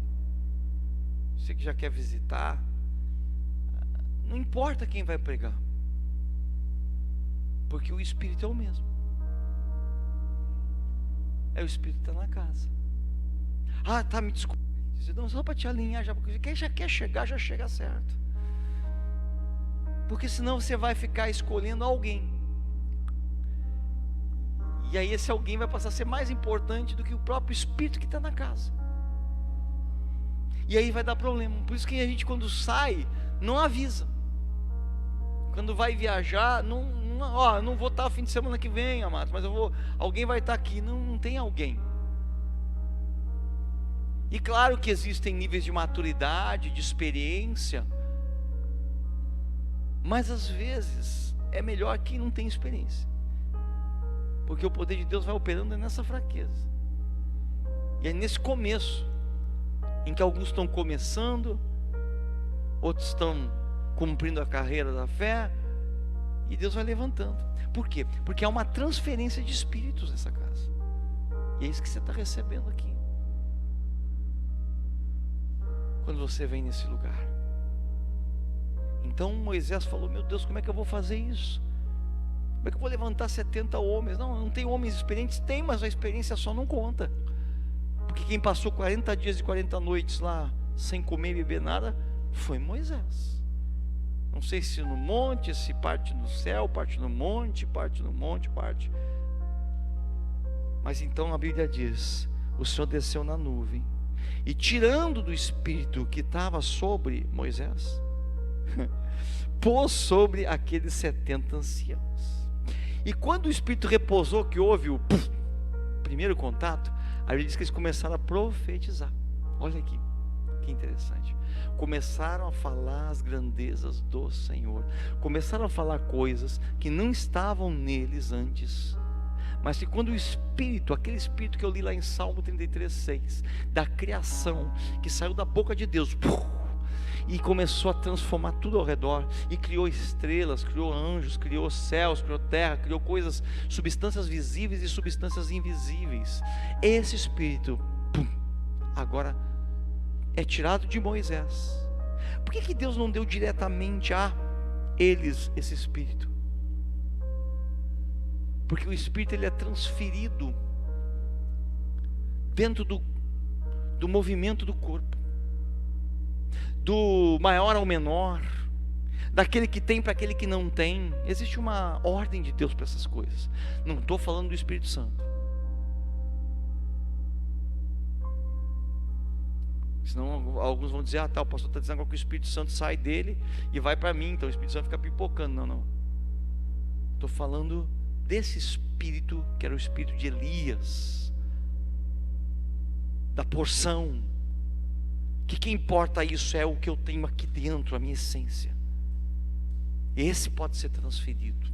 você que já quer visitar, não importa quem vai pregar, porque o Espírito é o mesmo. O Espírito está na casa. Tá, me desculpe. Não, só para te alinhar, porque quem já quer chegar, já chega certo. Porque senão você vai ficar escolhendo alguém. E aí esse alguém vai passar a ser mais importante do que o próprio Espírito que está na casa. E aí vai dar problema. Por isso que a gente, quando sai, não avisa. Quando vai viajar, não vou estar fim de semana que vem, amados, mas alguém vai estar aqui. Não tem alguém. E claro que existem níveis de maturidade, de experiência, mas às vezes é melhor quem não tem experiência, porque o poder de Deus vai operando nessa fraqueza. E é nesse começo em que alguns estão começando, outros estão cumprindo a carreira da fé, e Deus vai levantando. Por quê? Porque há uma transferência de espíritos nessa casa, e é isso que você está recebendo aqui quando você vem nesse lugar. Então Moisés falou: meu Deus, como é que eu vou fazer isso? Como é que eu vou levantar 70 homens? Não tem homens experientes? Tem, mas a experiência só não conta, porque quem passou 40 dias e 40 noites lá sem comer e beber nada foi Moisés. Não sei se no monte, se parte no céu, parte no monte, parte. Mas então a Bíblia diz: o Senhor desceu na nuvem e, tirando do Espírito que estava sobre Moisés, pôs sobre aqueles 70 anciãos. E quando o Espírito repousou, que houve o primeiro contato, a Bíblia diz que eles começaram a profetizar. Olha aqui, que interessante. Começaram a falar as grandezas do Senhor. Começaram a falar coisas que não estavam neles antes, mas que quando o Espírito, aquele Espírito que eu li lá em Salmo 33:6, da criação, que saiu da boca de Deus, e começou a transformar tudo ao redor, e criou estrelas, criou anjos, criou céus, criou terra, criou coisas, substâncias visíveis e substâncias invisíveis. Esse Espírito, agora é tirado de Moisés. Por que Deus não deu diretamente a eles esse Espírito? Porque o Espírito, ele é transferido dentro do movimento do corpo, do maior ao menor, daquele que tem para aquele que não tem. Existe uma ordem de Deus para essas coisas. Não estou falando do Espírito Santo, senão alguns vão dizer: o pastor está dizendo que o Espírito Santo sai dele e vai para mim, então o Espírito Santo fica pipocando. Não. Estou falando desse Espírito, que era o Espírito de Elias, da porção, que importa isso é o que eu tenho aqui dentro, a minha essência. Esse pode ser transferido.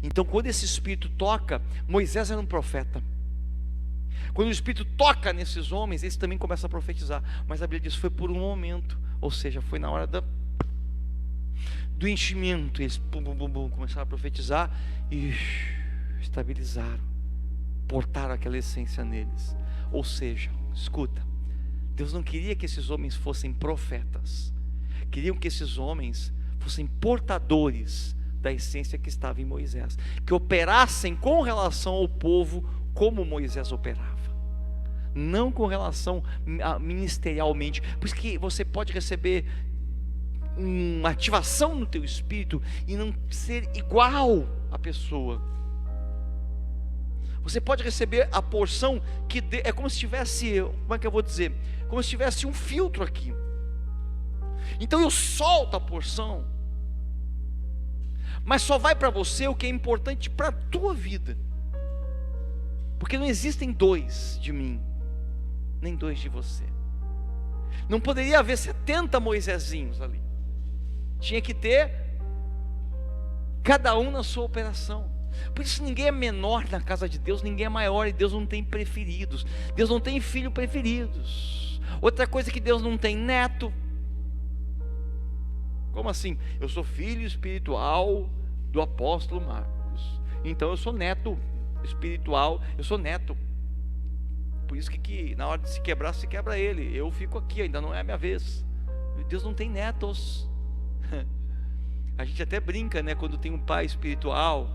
Então, quando esse Espírito toca, Moisés era um profeta. Quando o Espírito toca nesses homens, eles também começam a profetizar. Mas a Bíblia diz: foi por um momento, ou seja, foi na hora do enchimento. Eles começaram a profetizar e estabilizaram, portaram aquela essência neles. Ou seja, escuta, Deus não queria que esses homens fossem profetas, queriam que esses homens fossem portadores da essência que estava em Moisés, que operassem com relação ao povo como Moisés operava, não com relação ministerialmente. Por isso que você pode receber uma ativação no teu espírito e não ser igual à pessoa. Você pode receber a porção que é como se tivesse, como é que eu vou dizer? Como se tivesse um filtro aqui. Então eu solto a porção, mas só vai para você o que é importante para a tua vida. Porque não existem dois de mim, nem dois de você. Não poderia haver 70 Moisésinhos ali. Tinha que ter cada um na sua operação. Por isso ninguém é menor na casa de Deus, ninguém é maior, e Deus não tem preferidos. Deus não tem filho preferidos. Outra coisa que Deus não tem neto. Como assim? Eu sou filho espiritual do apóstolo Marcos, então eu sou neto espiritual, eu sou neto. Por isso que na hora de se quebrar, se quebra ele. Eu fico aqui, ainda não é a minha vez. Deus não tem netos. A gente até brinca, né? Quando tem um pai espiritual,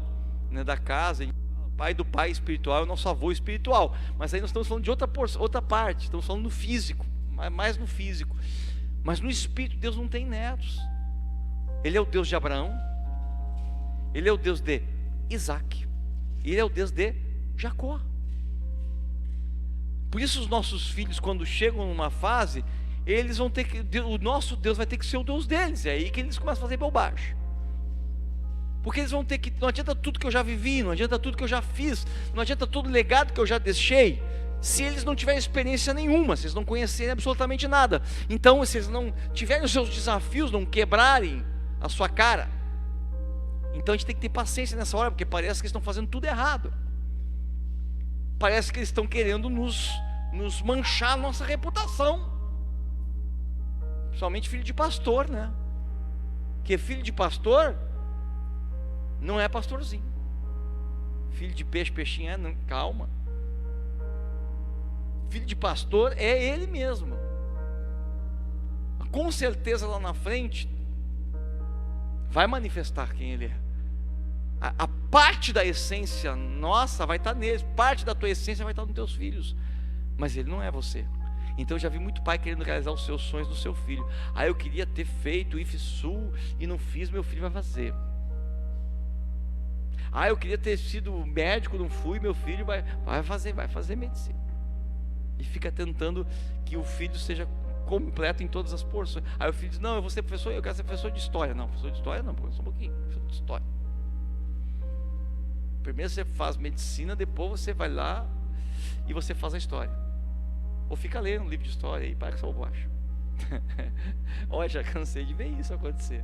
né, da casa, o pai do pai espiritual é o nosso avô espiritual. Mas aí nós estamos falando de outra parte, estamos falando no físico, mais no físico. Mas no espírito, Deus não tem netos. Ele é o Deus de Abraão, Ele é o Deus de Isaac, Ele é o Deus de Jacó. Por isso os nossos filhos, quando chegam numa fase, eles vão ter que, o nosso Deus vai ter que ser o Deus deles. É aí que eles começam a fazer bobagem. Porque eles vão ter que, não adianta tudo que eu já vivi, não adianta tudo que eu já fiz, não adianta todo o legado que eu já deixei, se eles não tiverem experiência nenhuma, se eles não conhecerem absolutamente nada. Então, se eles não tiverem os seus desafios, não quebrarem a sua cara, então a gente tem que ter paciência nessa hora, porque parece que eles estão fazendo tudo errado. Parece que eles estão querendo nos manchar a nossa reputação. Principalmente filho de pastor, né? Porque filho de pastor não é pastorzinho. Filho de peixe, peixinho não, calma. Filho de pastor é ele mesmo. Com certeza lá na frente vai manifestar quem ele é. A parte da essência nossa vai estar neles, parte da tua essência vai estar nos teus filhos, mas ele não é você. Então eu já vi muito pai querendo realizar os seus sonhos do seu filho. Eu queria ter feito o IFSU e não fiz, meu filho vai fazer. Eu queria ter sido médico, não fui, meu filho vai fazer medicina. E fica tentando que o filho seja completo em todas as porções. Aí o filho diz, não, eu vou ser professor, eu quero ser professor de história. Não, professor de história não, só um pouquinho, professor de história. Primeiro você faz medicina, depois você vai lá e você faz a história. Ou fica lendo um livro de história aí, para que só baixo. Olha, já cansei de ver isso acontecer.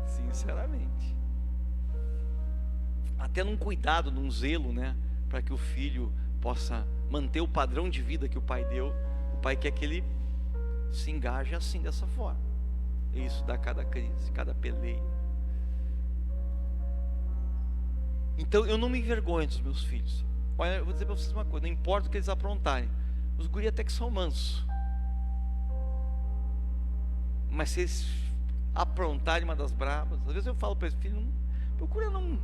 Sinceramente. Até num cuidado, num zelo, né? Para que o filho possa manter o padrão de vida que o pai deu. O pai quer que ele se engaje assim, dessa forma. Isso dá cada crise, cada peleia. Então eu não me envergonho dos meus filhos. Olha, eu vou dizer para vocês uma coisa, não importa o que eles aprontarem, os guri até que são mansos, mas se eles aprontarem uma das brabas, às vezes eu falo para eles, filho, não, procura não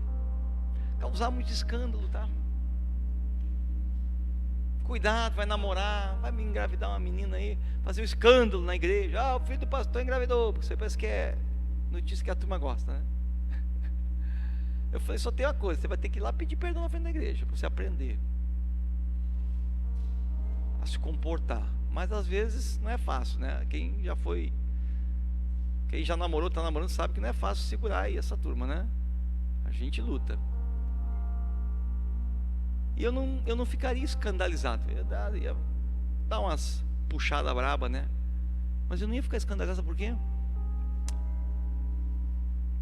causar muito escândalo, tá? Cuidado, vai namorar, vai me engravidar uma menina aí, fazer um escândalo na igreja, o filho do pastor engravidou, porque você pensa que é notícia que a turma gosta, né? Eu falei, só tem uma coisa, você vai ter que ir lá pedir perdão na frente da igreja, para você aprender a se comportar. Mas às vezes não é fácil, né? Quem já namorou, está namorando, sabe que não é fácil segurar aí essa turma, né? A gente luta. E eu não ficaria escandalizado, eu ia dar umas puxadas braba, né? Mas eu não ia ficar escandalizado, por quê?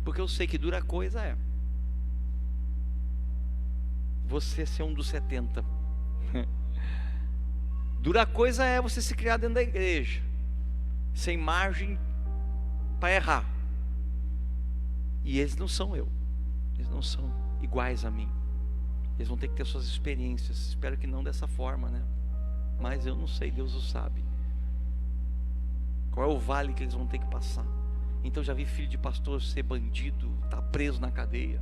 Porque eu sei que dura coisa é você ser um dos 70. Dura coisa é você se criar dentro da igreja, sem margem para errar. E eles não são eu, eles não são iguais a mim. Eles vão ter que ter suas experiências. Espero que não dessa forma, né? Mas eu não sei, Deus o sabe. Qual é o vale que eles vão ter que passar? Então já vi filho de pastor ser bandido, tá preso na cadeia.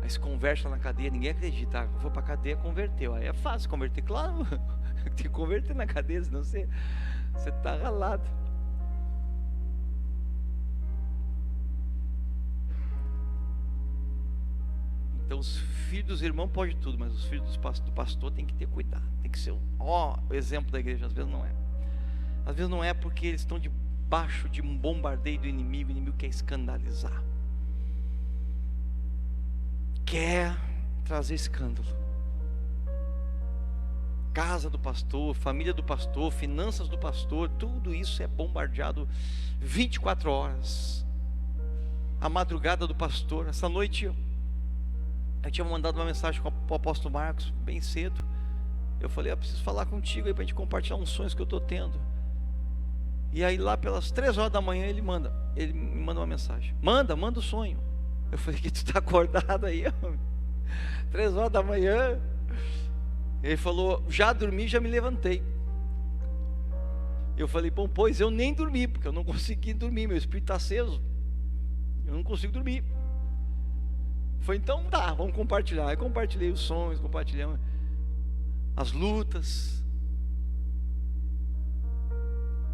Aí se converte lá na cadeia, ninguém acredita. Foi pra cadeia, converteu. Aí é fácil converter, claro. Tem que converter na cadeia, senão você tá ralado. Então os filhos dos irmãos podem tudo, mas os filhos do pastor tem que ter cuidado. Tem que ser o exemplo da igreja. Às vezes não é. Às vezes não é porque eles estão debaixo de um bombardeio do inimigo. O inimigo quer escandalizar, quer trazer escândalo. Casa do pastor, família do pastor, finanças do pastor, tudo isso é bombardeado 24 horas. a madrugada do pastor. Essa noite eu tinha mandado uma mensagem para o apóstolo Marcos, bem cedo. Eu falei, eu preciso falar contigo aí para a gente compartilhar uns sonhos que eu estou tendo. E aí lá pelas 3 horas da manhã ele me manda uma mensagem. Manda o sonho. Eu falei, que tu está acordado aí? 3 horas da manhã. Ele falou, já dormi, já me levantei. Eu falei, bom, pois eu nem dormi, porque eu não consegui dormir, meu espírito está aceso. Eu não consigo dormir. Foi, então tá, vamos compartilhar. Aí compartilhei os sonhos, compartilhei as lutas.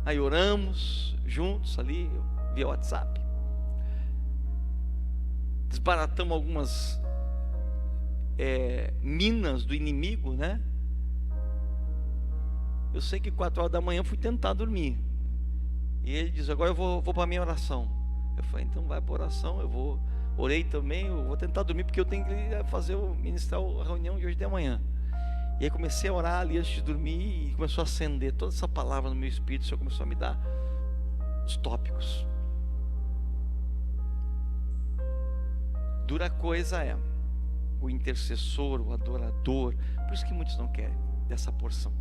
Aí oramos juntos ali, via WhatsApp. Desbaratamos algumas minas do inimigo, né? Eu sei que 4 horas da manhã eu fui tentar dormir. E ele diz, agora eu vou para a minha oração. Eu falei, então vai para a oração, orei também, eu vou tentar dormir porque eu tenho que ministrar a reunião de hoje de manhã. E aí comecei a orar ali antes de dormir e começou a acender toda essa palavra no meu espírito. O Senhor começou a me dar os tópicos. Dura coisa é o intercessor, o adorador. Por isso que muitos não querem dessa porção.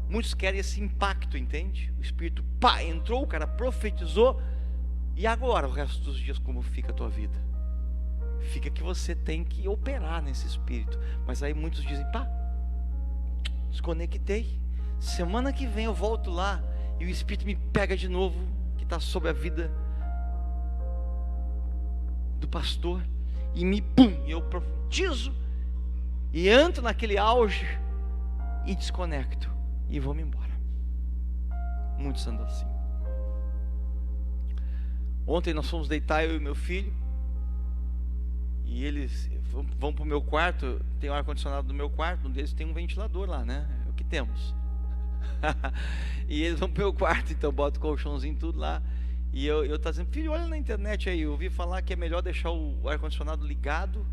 Muitos querem esse impacto, entende? O Espírito, entrou, o cara profetizou. E agora, o resto dos dias, como fica a tua vida? Fica que você tem que operar nesse Espírito. Mas aí muitos dizem, desconectei. Semana que vem eu volto lá e o Espírito me pega de novo, que está sobre a vida do pastor, e eu profetizo, e entro naquele auge, e desconecto, e vou-me embora. Muitos andam assim. Ontem nós fomos deitar, eu e meu filho, e eles vão para o meu quarto. Tem um ar-condicionado no meu quarto, um deles tem um ventilador lá, né? É o que temos. E eles vão para o meu quarto, então eu boto o colchãozinho tudo lá. E eu estava dizendo, filho, olha na internet aí, eu ouvi falar que é melhor deixar o ar-condicionado ligado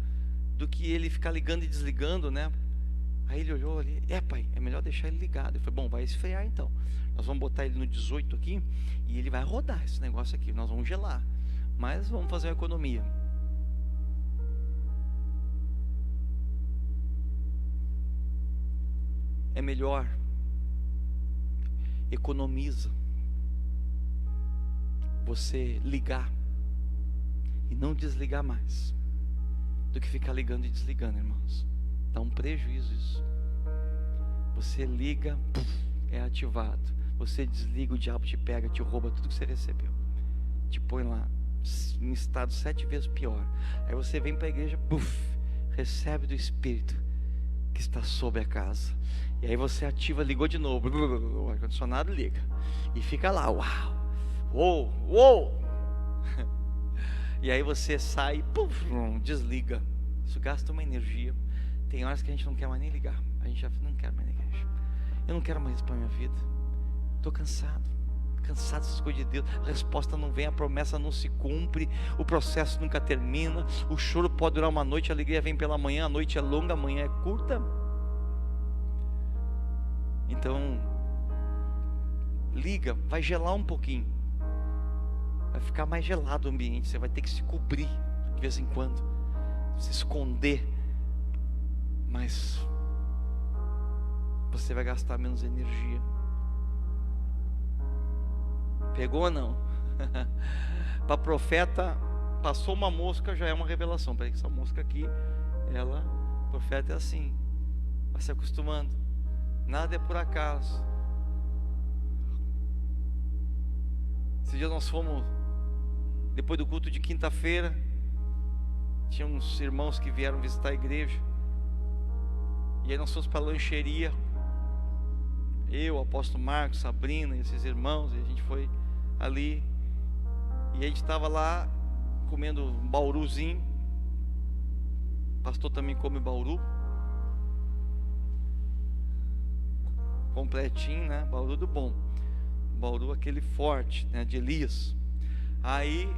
do que ele ficar ligando e desligando, né? Aí ele olhou ali, pai, é melhor deixar ele ligado. Eu falei, bom, vai esfriar então. Nós vamos botar ele no 18 aqui e ele vai rodar esse negócio aqui. Nós vamos gelar, mas vamos fazer uma economia. É melhor, economiza, você ligar e não desligar mais, do que ficar ligando e desligando, irmãos. Dá um prejuízo isso. Você liga, é ativado. Você desliga, o diabo te pega, te rouba tudo que você recebeu, te põe lá em estado 7 vezes pior. Aí você vem para a igreja, recebe do Espírito que está sobre a casa. E aí você ativa, ligou de novo, o ar-condicionado liga e fica lá, uou. E aí você sai, desliga. Isso gasta uma energia. Tem horas que a gente não quer mais nem ligar. A gente já não quer mais na igreja. Eu não quero mais isso para minha vida. Estou cansado dessas coisas de Deus. A resposta não vem, a promessa não se cumpre, o processo nunca termina. O choro pode durar uma noite, a alegria vem pela manhã. A noite é longa, a manhã é curta. Então liga, vai gelar um pouquinho, vai ficar mais gelado o ambiente. Você vai ter que se cobrir de vez em quando, se esconder, mas você vai gastar menos energia. Pegou ou não? Para profeta, passou uma mosca, já é uma revelação. Peraí, que essa mosca aqui, profeta é assim, vai se acostumando. Nada é por acaso. Esses dias nós fomos, depois do culto de quinta-feira, tinha uns irmãos que vieram visitar a igreja. E aí nós fomos para a lancheria. Eu, o apóstolo Marcos, Sabrina e esses irmãos, e a gente foi ali. E a gente estava lá comendo um bauruzinho. O pastor também come bauru. Completinho, né? Bauru do bom. Bauru aquele forte, né? De Elias. Aí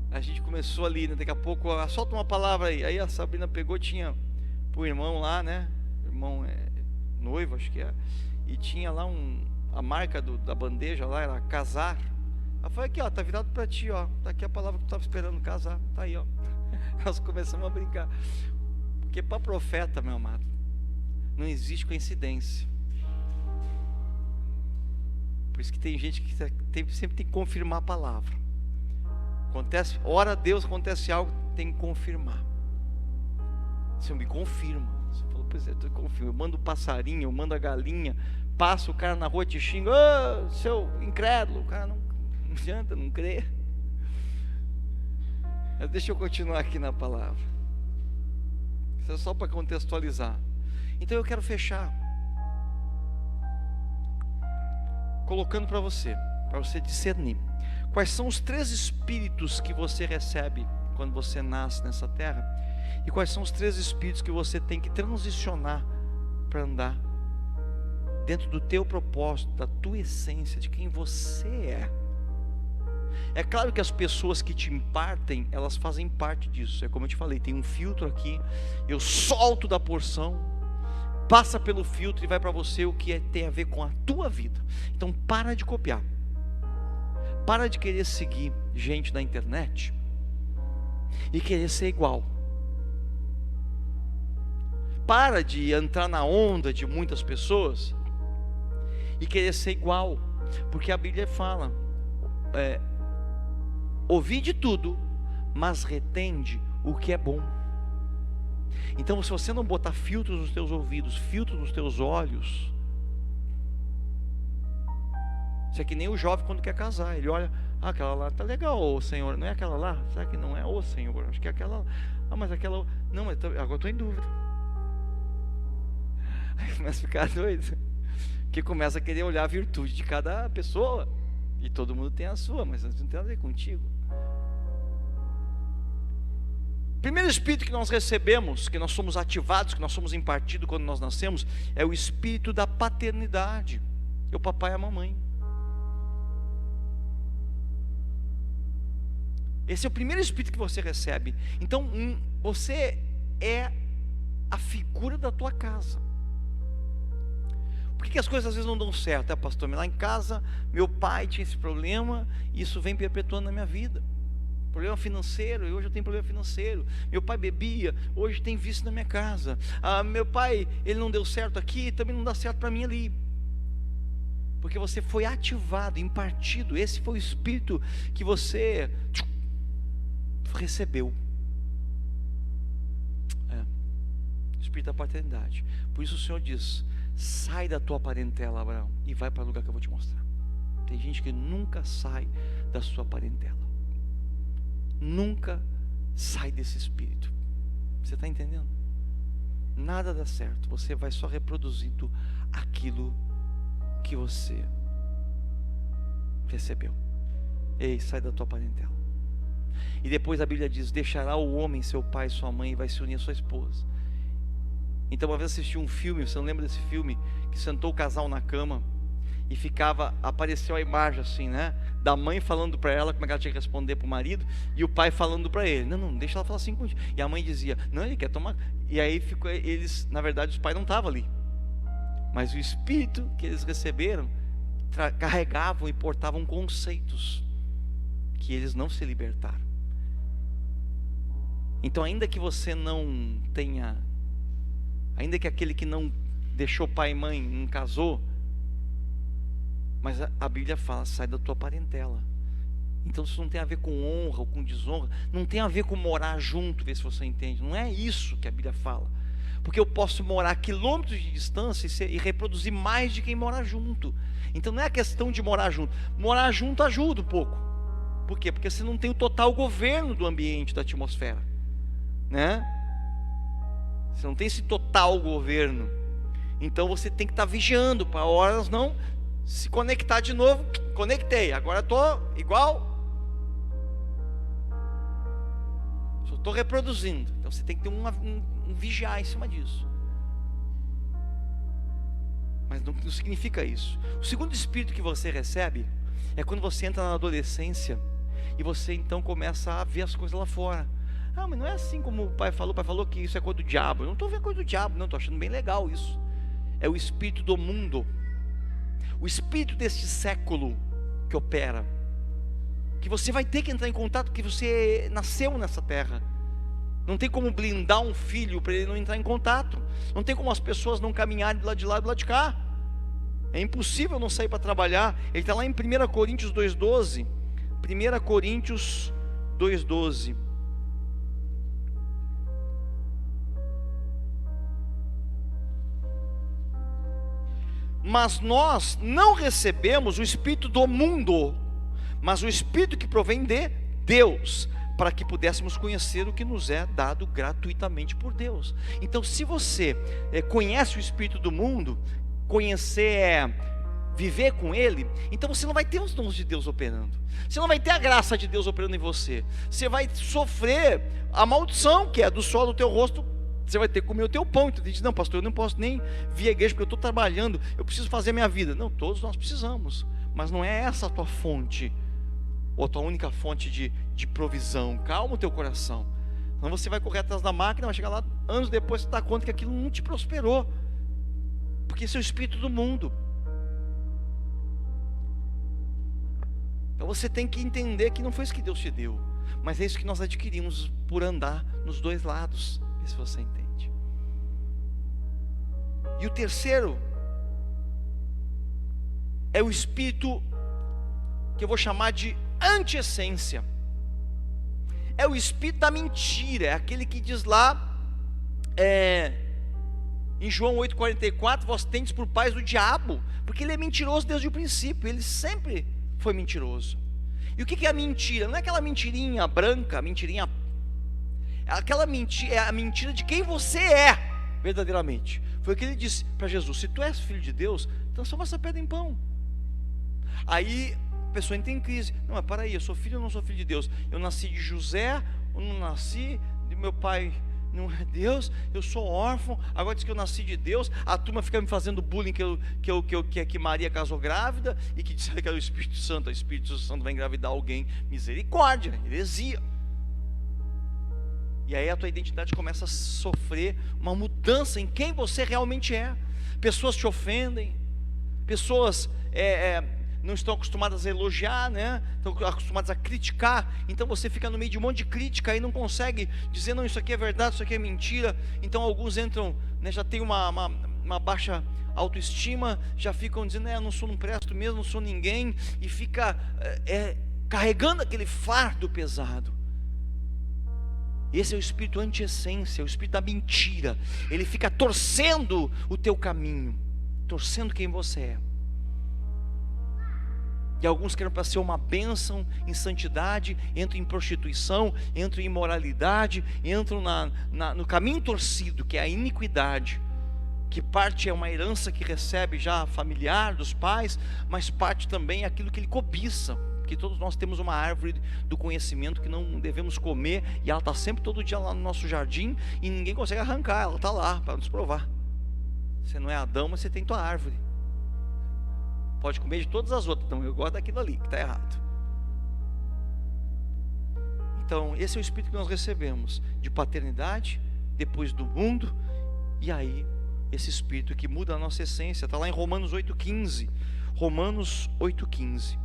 a gente começou ali, né? Daqui a pouco, solta uma palavra aí. Aí a Sabrina pegou, tinha pro irmão lá, né? O irmão é noivo, acho que é. E tinha lá a marca da bandeja lá era casar. Ela falou: aqui, ó, tá virado para ti, ó. Tá aqui a palavra que tu estava esperando, casar. Tá aí, ó. Nós começamos a brincar. Porque para profeta, meu amado, não existe coincidência. Por isso que tem gente que sempre tem que confirmar a palavra. Acontece, ora a Deus, acontece algo, tem que confirmar. Você me confirma. Você falou: pois é, tu confirma. Eu mando o passarinho, eu mando a galinha, passa o cara na rua, te xinga: ô, seu incrédulo. O cara não adianta, não crê. Mas deixa eu continuar aqui na palavra. Isso é só para contextualizar. Então eu quero fechar colocando para você discernir quais são os 3 espíritos que você recebe quando você nasce nessa terra, e quais são os 3 espíritos que você tem que transicionar para andar dentro do teu propósito, da tua essência, de quem você é. É claro que as pessoas que te impartem, elas fazem parte disso. É como eu te falei, tem um filtro aqui, eu solto da porção, passa pelo filtro e vai para você o que tem a ver com a tua vida. Então para de copiar, para de querer seguir gente na internet e querer ser igual. Para de entrar na onda de muitas pessoas e querer ser igual, porque a Bíblia fala: ouvi de tudo, mas retende o que é bom. Então, se você não botar filtros nos teus ouvidos, filtros nos teus olhos, isso é que nem o jovem quando quer casar. Ele olha: ah, aquela lá tá legal, ô Senhor. Não é aquela lá? Será que não é? Ô Senhor, acho que é aquela lá. Ah, mas aquela... Não, mas agora estou em dúvida. Aí começa a ficar doido, porque começa a querer olhar a virtude de cada pessoa, e todo mundo tem a sua, mas não tem nada a ver contigo. O primeiro espírito que nós recebemos, que nós somos ativados, que nós somos impartidos quando nós nascemos, é o espírito da paternidade. É o papai e a mamãe. Esse é o primeiro espírito que você recebe. Então você é a figura da tua casa. Por que as coisas às vezes não dão certo? Pastor, lá em casa meu pai tinha esse problema, e isso vem perpetuando na minha vida. Problema financeiro, e hoje eu tenho problema financeiro. Meu pai bebia, hoje tem vício na minha casa. Meu pai, ele não deu certo aqui, também não dá certo para mim ali. Porque você foi ativado, impartido. Esse foi o espírito que você recebeu. O espírito da paternidade. Por isso o Senhor diz: sai da tua parentela, Abraão, e vai para o lugar que eu vou te mostrar. Tem gente que nunca sai da sua parentela, nunca sai desse espírito. Você está entendendo? Nada dá certo, você vai só reproduzindo aquilo que você recebeu. Ei, sai da tua parentela. E depois a Bíblia diz: deixará o homem seu pai e sua mãe, e vai se unir à sua esposa. Então uma vez assisti um filme, você não lembra desse filme? Que sentou o casal na cama e apareceu a imagem assim, né? Da mãe falando para ela como é que ela tinha que responder para o marido, e o pai falando para ele: não, deixa ela falar assim contigo. E a mãe dizia: não, ele quer tomar. E aí na verdade os pais não estavam ali, mas o espírito que eles receberam carregavam e portavam conceitos que eles não se libertaram. Então ainda que você não tenha, ainda que aquele que não deixou pai e mãe não casou, mas a Bíblia fala: sai da tua parentela. Então isso não tem a ver com honra ou com desonra, não tem a ver com morar junto, ver se você entende. Não é isso que a Bíblia fala. Porque eu posso morar a quilômetros de distância e reproduzir mais de quem mora junto. Então não é a questão de morar junto. Morar junto ajuda um pouco. Por quê? Porque você não tem o total governo do ambiente, da atmosfera, né? Você não tem esse total governo. Então você tem que estar vigiando para horas não se conectar de novo. Conectei, agora estou igual. Só estou reproduzindo. Então você tem que ter um vigiar em cima disso. Mas não significa isso. O segundo espírito que você recebe é quando você entra na adolescência e você então começa a ver as coisas lá fora. Mas não é assim como o pai falou que isso é coisa do diabo. Eu não estou vendo coisa do diabo, não, estou achando bem legal isso. É o espírito do mundo. o espírito deste século que opera, que você vai ter que entrar em contato, porque você nasceu nessa terra. Não tem como blindar um filho para ele não entrar em contato. Não tem como as pessoas não caminharem do lado de lá e do lado de cá. É impossível não sair para trabalhar. Ele está lá em 1 Coríntios 2,12. 1 Coríntios 2,12. Mas nós não recebemos o espírito do mundo, mas o espírito que provém de Deus, para que pudéssemos conhecer o que nos é dado gratuitamente por Deus. Então, se você conhece o espírito do mundo, conhecer é viver com ele, então você não vai ter os dons de Deus operando, você não vai ter a graça de Deus operando em você, você vai sofrer a maldição que é do suor do teu rosto. Você vai ter que comer o teu pão. Então, diz, não, pastor, eu não posso nem vir à igreja porque eu estou trabalhando, eu preciso fazer a minha vida. Não, todos nós precisamos, mas não é essa a tua fonte, ou a tua única fonte de provisão. Calma o teu coração. Senão você vai correr atrás da máquina, vai chegar lá, anos depois você dá conta que aquilo não te prosperou, porque esse é o espírito do mundo. Então você tem que entender que não foi isso que Deus te deu, mas é isso que nós adquirimos por andar nos dois lados. Vê se você entende. E o terceiro é o espírito que eu vou chamar de anti-essência. É o espírito da mentira. É aquele que diz lá em João 8,44: vós tendes por pais do diabo, porque ele é mentiroso desde o princípio. Ele sempre foi mentiroso. E o que é a mentira? Não é aquela mentirinha branca, mentirinha. Aquela mentira é a mentira de quem você é verdadeiramente. Foi o que ele disse para Jesus: se tu és filho de Deus, transforma essa pedra em pão. Aí a pessoa entra em crise. Não, mas para aí, eu sou filho ou não sou filho de Deus? Eu nasci de José ou não nasci? De meu pai não é Deus? Eu sou órfão, agora diz que eu nasci de Deus. A turma fica me fazendo bullying que Maria casou grávida e que disseram que era o Espírito Santo. O Espírito Santo vai engravidar alguém. Misericórdia, heresia. E aí a tua identidade começa a sofrer uma mudança em quem você realmente é. Pessoas te ofendem, pessoas não estão acostumadas a elogiar, né? Estão acostumadas a criticar. Então você fica no meio de um monte de crítica e não consegue dizer, não, isso aqui é verdade, isso aqui é mentira. Então alguns entram, né, já tem uma baixa autoestima, já ficam dizendo, eu não presto mesmo, não sou ninguém, e fica carregando aquele fardo pesado. Esse é o espírito anti-essência, o espírito da mentira. Ele fica torcendo o teu caminho, torcendo quem você é. E alguns querem para ser uma bênção em santidade, entram em prostituição, entram em imoralidade, entram no caminho torcido, que é a iniquidade, que parte é uma herança que recebe já familiar dos pais, mas parte também é aquilo que ele cobiça. Porque todos nós temos uma árvore do conhecimento que não devemos comer, e ela está sempre todo dia lá no nosso jardim, e ninguém consegue arrancar, ela está lá para nos provar. Você não é Adão, mas você tem tua árvore. Pode comer de todas as outras, então eu gosto daquilo ali, que está errado. Então esse é o espírito que nós recebemos, de paternidade, depois do mundo, e aí esse espírito que muda a nossa essência, está lá em Romanos 8,15. Romanos 8,15.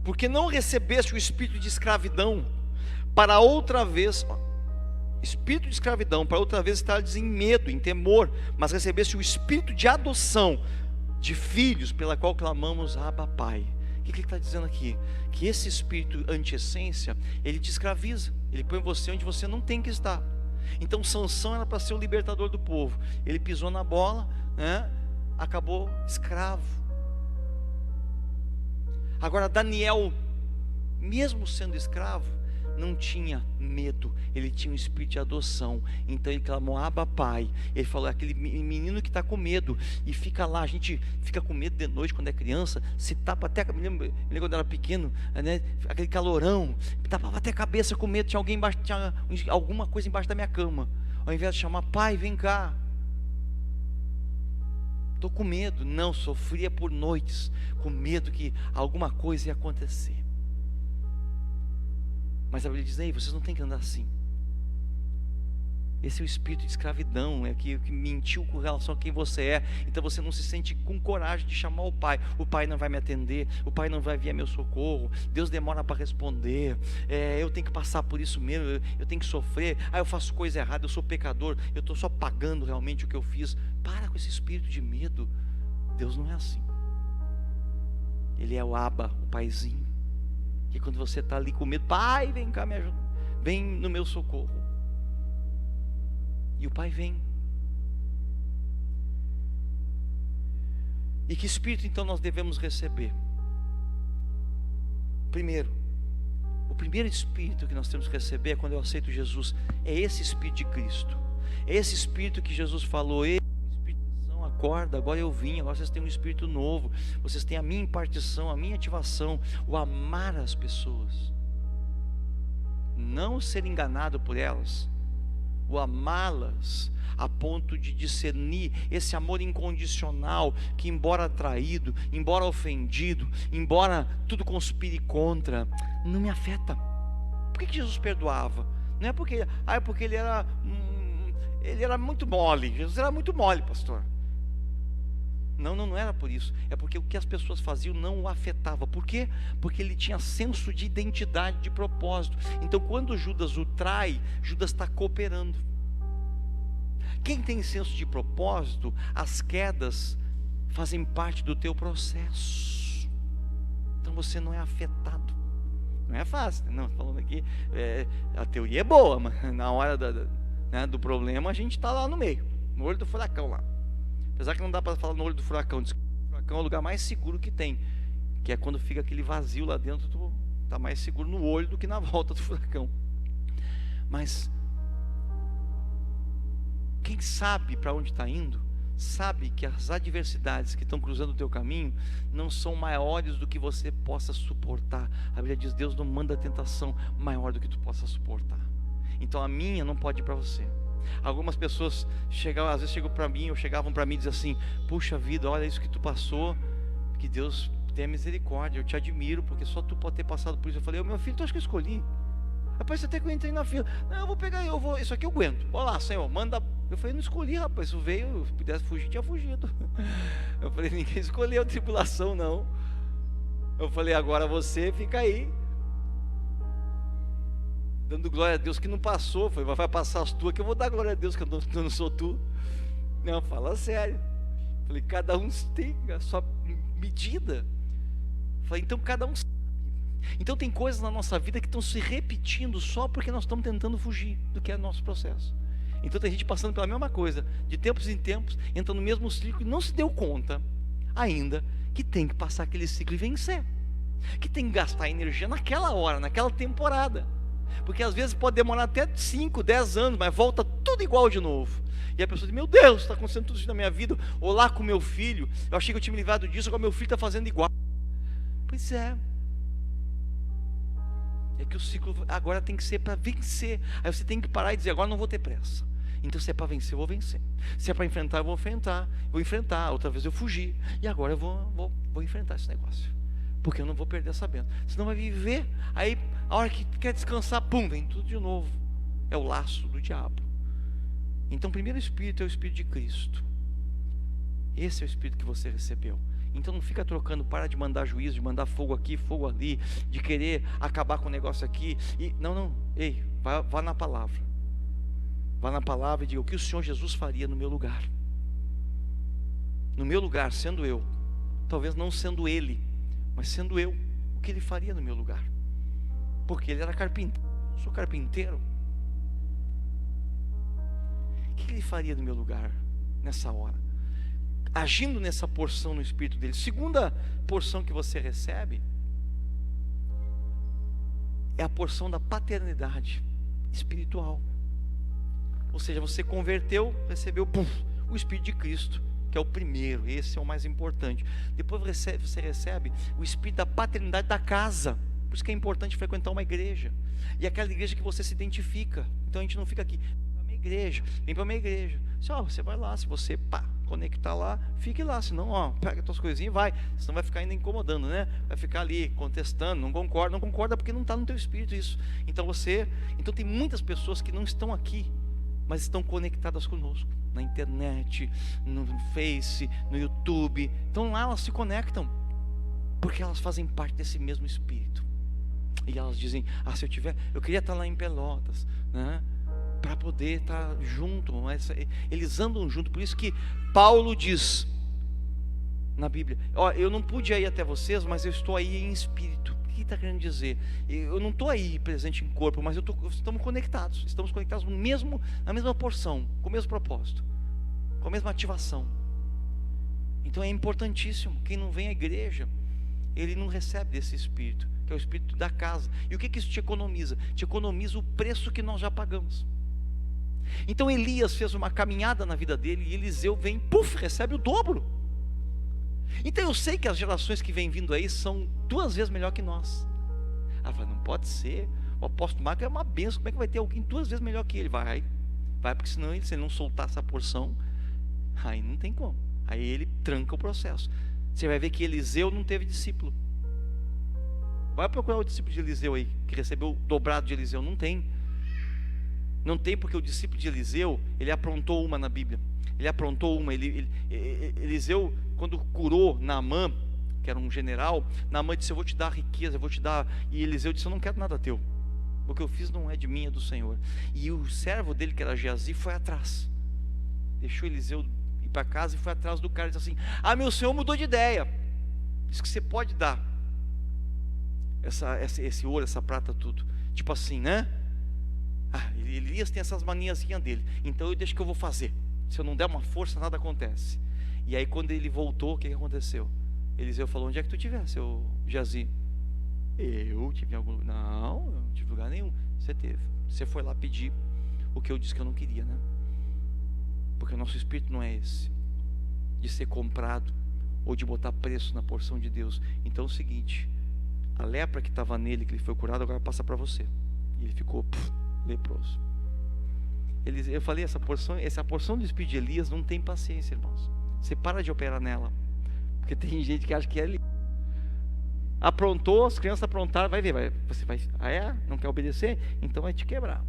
Porque não recebeste o espírito de escravidão para outra vez, espírito de escravidão para outra vez estares em medo, em temor, mas recebeste o espírito de adoção de filhos, pela qual clamamos Abba Pai. O que ele está dizendo aqui? Que esse espírito anti-essência, ele te escraviza, ele põe você onde você não tem que estar. Então Sansão era para ser o libertador do povo, ele pisou na bola, né? Acabou escravo. Agora Daniel, mesmo sendo escravo, não tinha medo, ele tinha um espírito de adoção. Então ele clamou Abba Pai. Ele falou, aquele menino que está com medo e fica lá, a gente fica com medo de noite quando é criança, se tapa até, me lembro quando eu era pequeno, né, aquele calorão, tapava até a cabeça com medo, tinha alguém embaixo, tinha alguma coisa embaixo da minha cama. Ao invés de chamar, pai, vem cá, estou com medo. Não, sofria por noites com medo que alguma coisa ia acontecer. Mas a Bíblia diz: ei, vocês não têm que andar assim. Esse é o espírito de escravidão, é que mentiu com relação a quem você é. Então você não se sente com coragem de chamar o Pai. O Pai não vai me atender, o Pai não vai vir a meu socorro, Deus demora para responder, eu tenho que passar por isso mesmo, eu tenho que sofrer, eu faço coisa errada, eu sou pecador, eu estou só pagando realmente o que eu fiz. Para com esse espírito de medo. Deus não é assim. Ele é o Abba, o Paizinho, que quando você está ali com medo: Pai, vem cá me ajuda, vem no meu socorro. E o Pai vem. E que espírito então nós devemos receber? Primeiro, o primeiro espírito que nós temos que receber é quando eu aceito Jesus. É esse espírito de Cristo. É esse espírito que Jesus falou: ei, espírito de ação, acorda, agora eu vim, agora vocês têm um espírito novo, vocês têm a minha impartição, a minha ativação, o amar as pessoas, não ser enganado por elas, o amá-las a ponto de discernir esse amor incondicional que, embora traído, embora ofendido, embora tudo conspire contra, não me afeta. Por que Jesus perdoava? Não é porque ele era muito mole. Jesus era muito mole, pastor. Não era por isso. É porque o que as pessoas faziam não o afetava. Por quê? Porque ele tinha senso de identidade, de propósito. Então quando Judas o trai, Judas está cooperando. Quem tem senso de propósito, as quedas fazem parte do teu processo. Então você não é afetado. Não é fácil, não, falando aqui, a teoria é boa, mas na hora do problema a gente está lá no meio, no olho do furacão lá. Apesar que não dá para falar no olho do furacão, diz que o furacão é o lugar mais seguro que tem, que é quando fica aquele vazio lá dentro, tu está mais seguro no olho do que na volta do furacão. Mas quem sabe para onde está indo, sabe que as adversidades que estão cruzando o teu caminho não são maiores do que você possa suportar. A Bíblia diz: Deus não manda tentação maior do que tu possa suportar. Então a minha não pode ir para você. Algumas pessoas às vezes chegavam para mim e diziam assim: puxa vida, olha isso que tu passou, que Deus tenha misericórdia, eu te admiro, porque só tu pode ter passado por isso. Eu falei: meu filho, tu acha que eu escolhi? Rapaz, até que eu entrei na fila. Não, eu vou pegar, isso aqui eu aguento. Olha lá, Senhor, manda. Eu falei: não escolhi, rapaz, isso veio, se pudesse fugir, tinha fugido. Eu falei: ninguém escolheu tribulação, não. Eu falei: agora você fica aí, dando glória a Deus que não passou. Eu falei: vai passar as tuas que eu vou dar glória a Deus, que eu não sou tu. Não, fala sério. Eu falei: cada um tem a sua medida. Eu falei: então cada um sabe. Então tem coisas na nossa vida que estão se repetindo só porque nós estamos tentando fugir do que é nosso processo. Então tem gente passando pela mesma coisa, de tempos em tempos, entra no mesmo ciclo e não se deu conta ainda que tem que passar aquele ciclo e vencer, que tem que gastar energia naquela hora, naquela temporada, porque às vezes pode demorar até 5, 10 anos, mas volta tudo igual de novo. E a pessoa diz: meu Deus, está acontecendo tudo isso na minha vida. Ou lá com meu filho, eu achei que eu tinha me livrado disso, agora meu filho está fazendo igual. Pois é que o ciclo agora tem que ser para vencer. Aí você tem que parar e dizer: agora não vou ter pressa. Então se é para vencer, eu vou vencer. Se é para enfrentar, eu vou enfrentar. Outra vez eu fugi, e agora eu vou enfrentar esse negócio, porque eu não vou perder essa bênção. Senão vai viver, aí a hora que quer descansar, pum, vem tudo de novo. É o laço do diabo. Então o primeiro espírito é o espírito de Cristo. Esse é o espírito que você recebeu. Então não fica trocando, para de mandar juízo, de mandar fogo aqui, fogo ali, de querer acabar com o negócio aqui. Não, ei, vá na palavra. Vá na palavra e diga: o que o Senhor Jesus faria no meu lugar? No meu lugar, sendo eu. Talvez não sendo Ele, mas sendo eu. O que Ele faria no meu lugar? Porque Ele era carpinteiro, eu sou carpinteiro. O que Ele faria no meu lugar nessa hora? Agindo nessa porção no Espírito dele. Segunda porção que você recebe é a porção da paternidade espiritual. Ou seja, você converteu, recebeu o Espírito de Cristo, que é o primeiro. Esse é o mais importante. Depois você recebe o Espírito da paternidade da casa. Por isso que é importante frequentar uma igreja. E aquela igreja que você se identifica. Então a gente não fica aqui: vem para a minha igreja, vem para a minha igreja. Você vai lá, se você conectar lá, fique lá, senão, ó, pega as tuas coisinhas e vai, senão vai ficar ainda incomodando, né? Vai ficar ali contestando, não concorda porque não está no teu espírito isso. Então tem muitas pessoas que não estão aqui, mas estão conectadas conosco, na internet, no Face, no YouTube. Então lá elas se conectam, porque elas fazem parte desse mesmo espírito. E elas dizem, se eu queria estar lá em Pelotas, né? Para poder estar junto, mas eles andam junto. Por isso que Paulo diz na Bíblia, eu não pude ir até vocês, mas eu estou aí em espírito. O que está querendo dizer? Eu não estou aí presente em corpo, mas estamos conectados na mesma porção, com o mesmo propósito, com a mesma ativação. Então é importantíssimo. Quem não vem à igreja, ele não recebe desse espírito, que é o espírito da casa. E o que isso te economiza? Te economiza o preço que nós já pagamos. Então Elias fez uma caminhada na vida dele, e Eliseu vem, recebe o dobro. Então eu sei que as gerações que vêm vindo aí são 2 vezes melhor que nós. Fala, não pode ser, o apóstolo Marcos é uma benção, como é que vai ter alguém 2 vezes melhor que ele? Vai, porque senão se ele não soltar essa porção, aí não tem como, aí ele tranca o processo. Você vai ver que Eliseu não teve discípulo. Vai procurar o discípulo de Eliseu aí, que recebeu o dobrado de Eliseu. Não tem, porque o discípulo de Eliseu, ele aprontou uma na Bíblia. Eliseu, quando curou Naamã, que era um general, Naamã disse, eu vou te dar riqueza, eu vou te dar. E Eliseu disse, eu não quero nada teu, o que eu fiz não é de mim, é do Senhor. E o servo dele, que era Geazi, foi atrás, deixou Eliseu ir para casa e foi atrás do cara e disse assim, meu senhor mudou de ideia, diz que você pode dar esse ouro, essa prata, tudo, tipo assim, né? Elias tem essas maniazinhas dele, então eu deixo que eu vou fazer. Se eu não der uma força, nada acontece. E aí quando ele voltou, o que aconteceu? Eliseu falou, onde é que tu tivesse, seu Geazi? Eu tive em algum lugar? Não, eu não tive lugar nenhum. Você teve, você foi lá pedir o que eu disse que eu não queria, né? Porque o nosso espírito não é esse, de ser comprado, ou de botar preço na porção de Deus. Então é o seguinte, a lepra que estava nele, que ele foi curado, agora passa para você. E ele ficou leproso. Eu falei, essa porção do espírito de Elias não tem paciência, irmãos. Você para de operar nela, porque tem gente que acha que é ali. Aprontou, as crianças aprontaram, vai ver, você vai, não quer obedecer? Então vai te quebrar.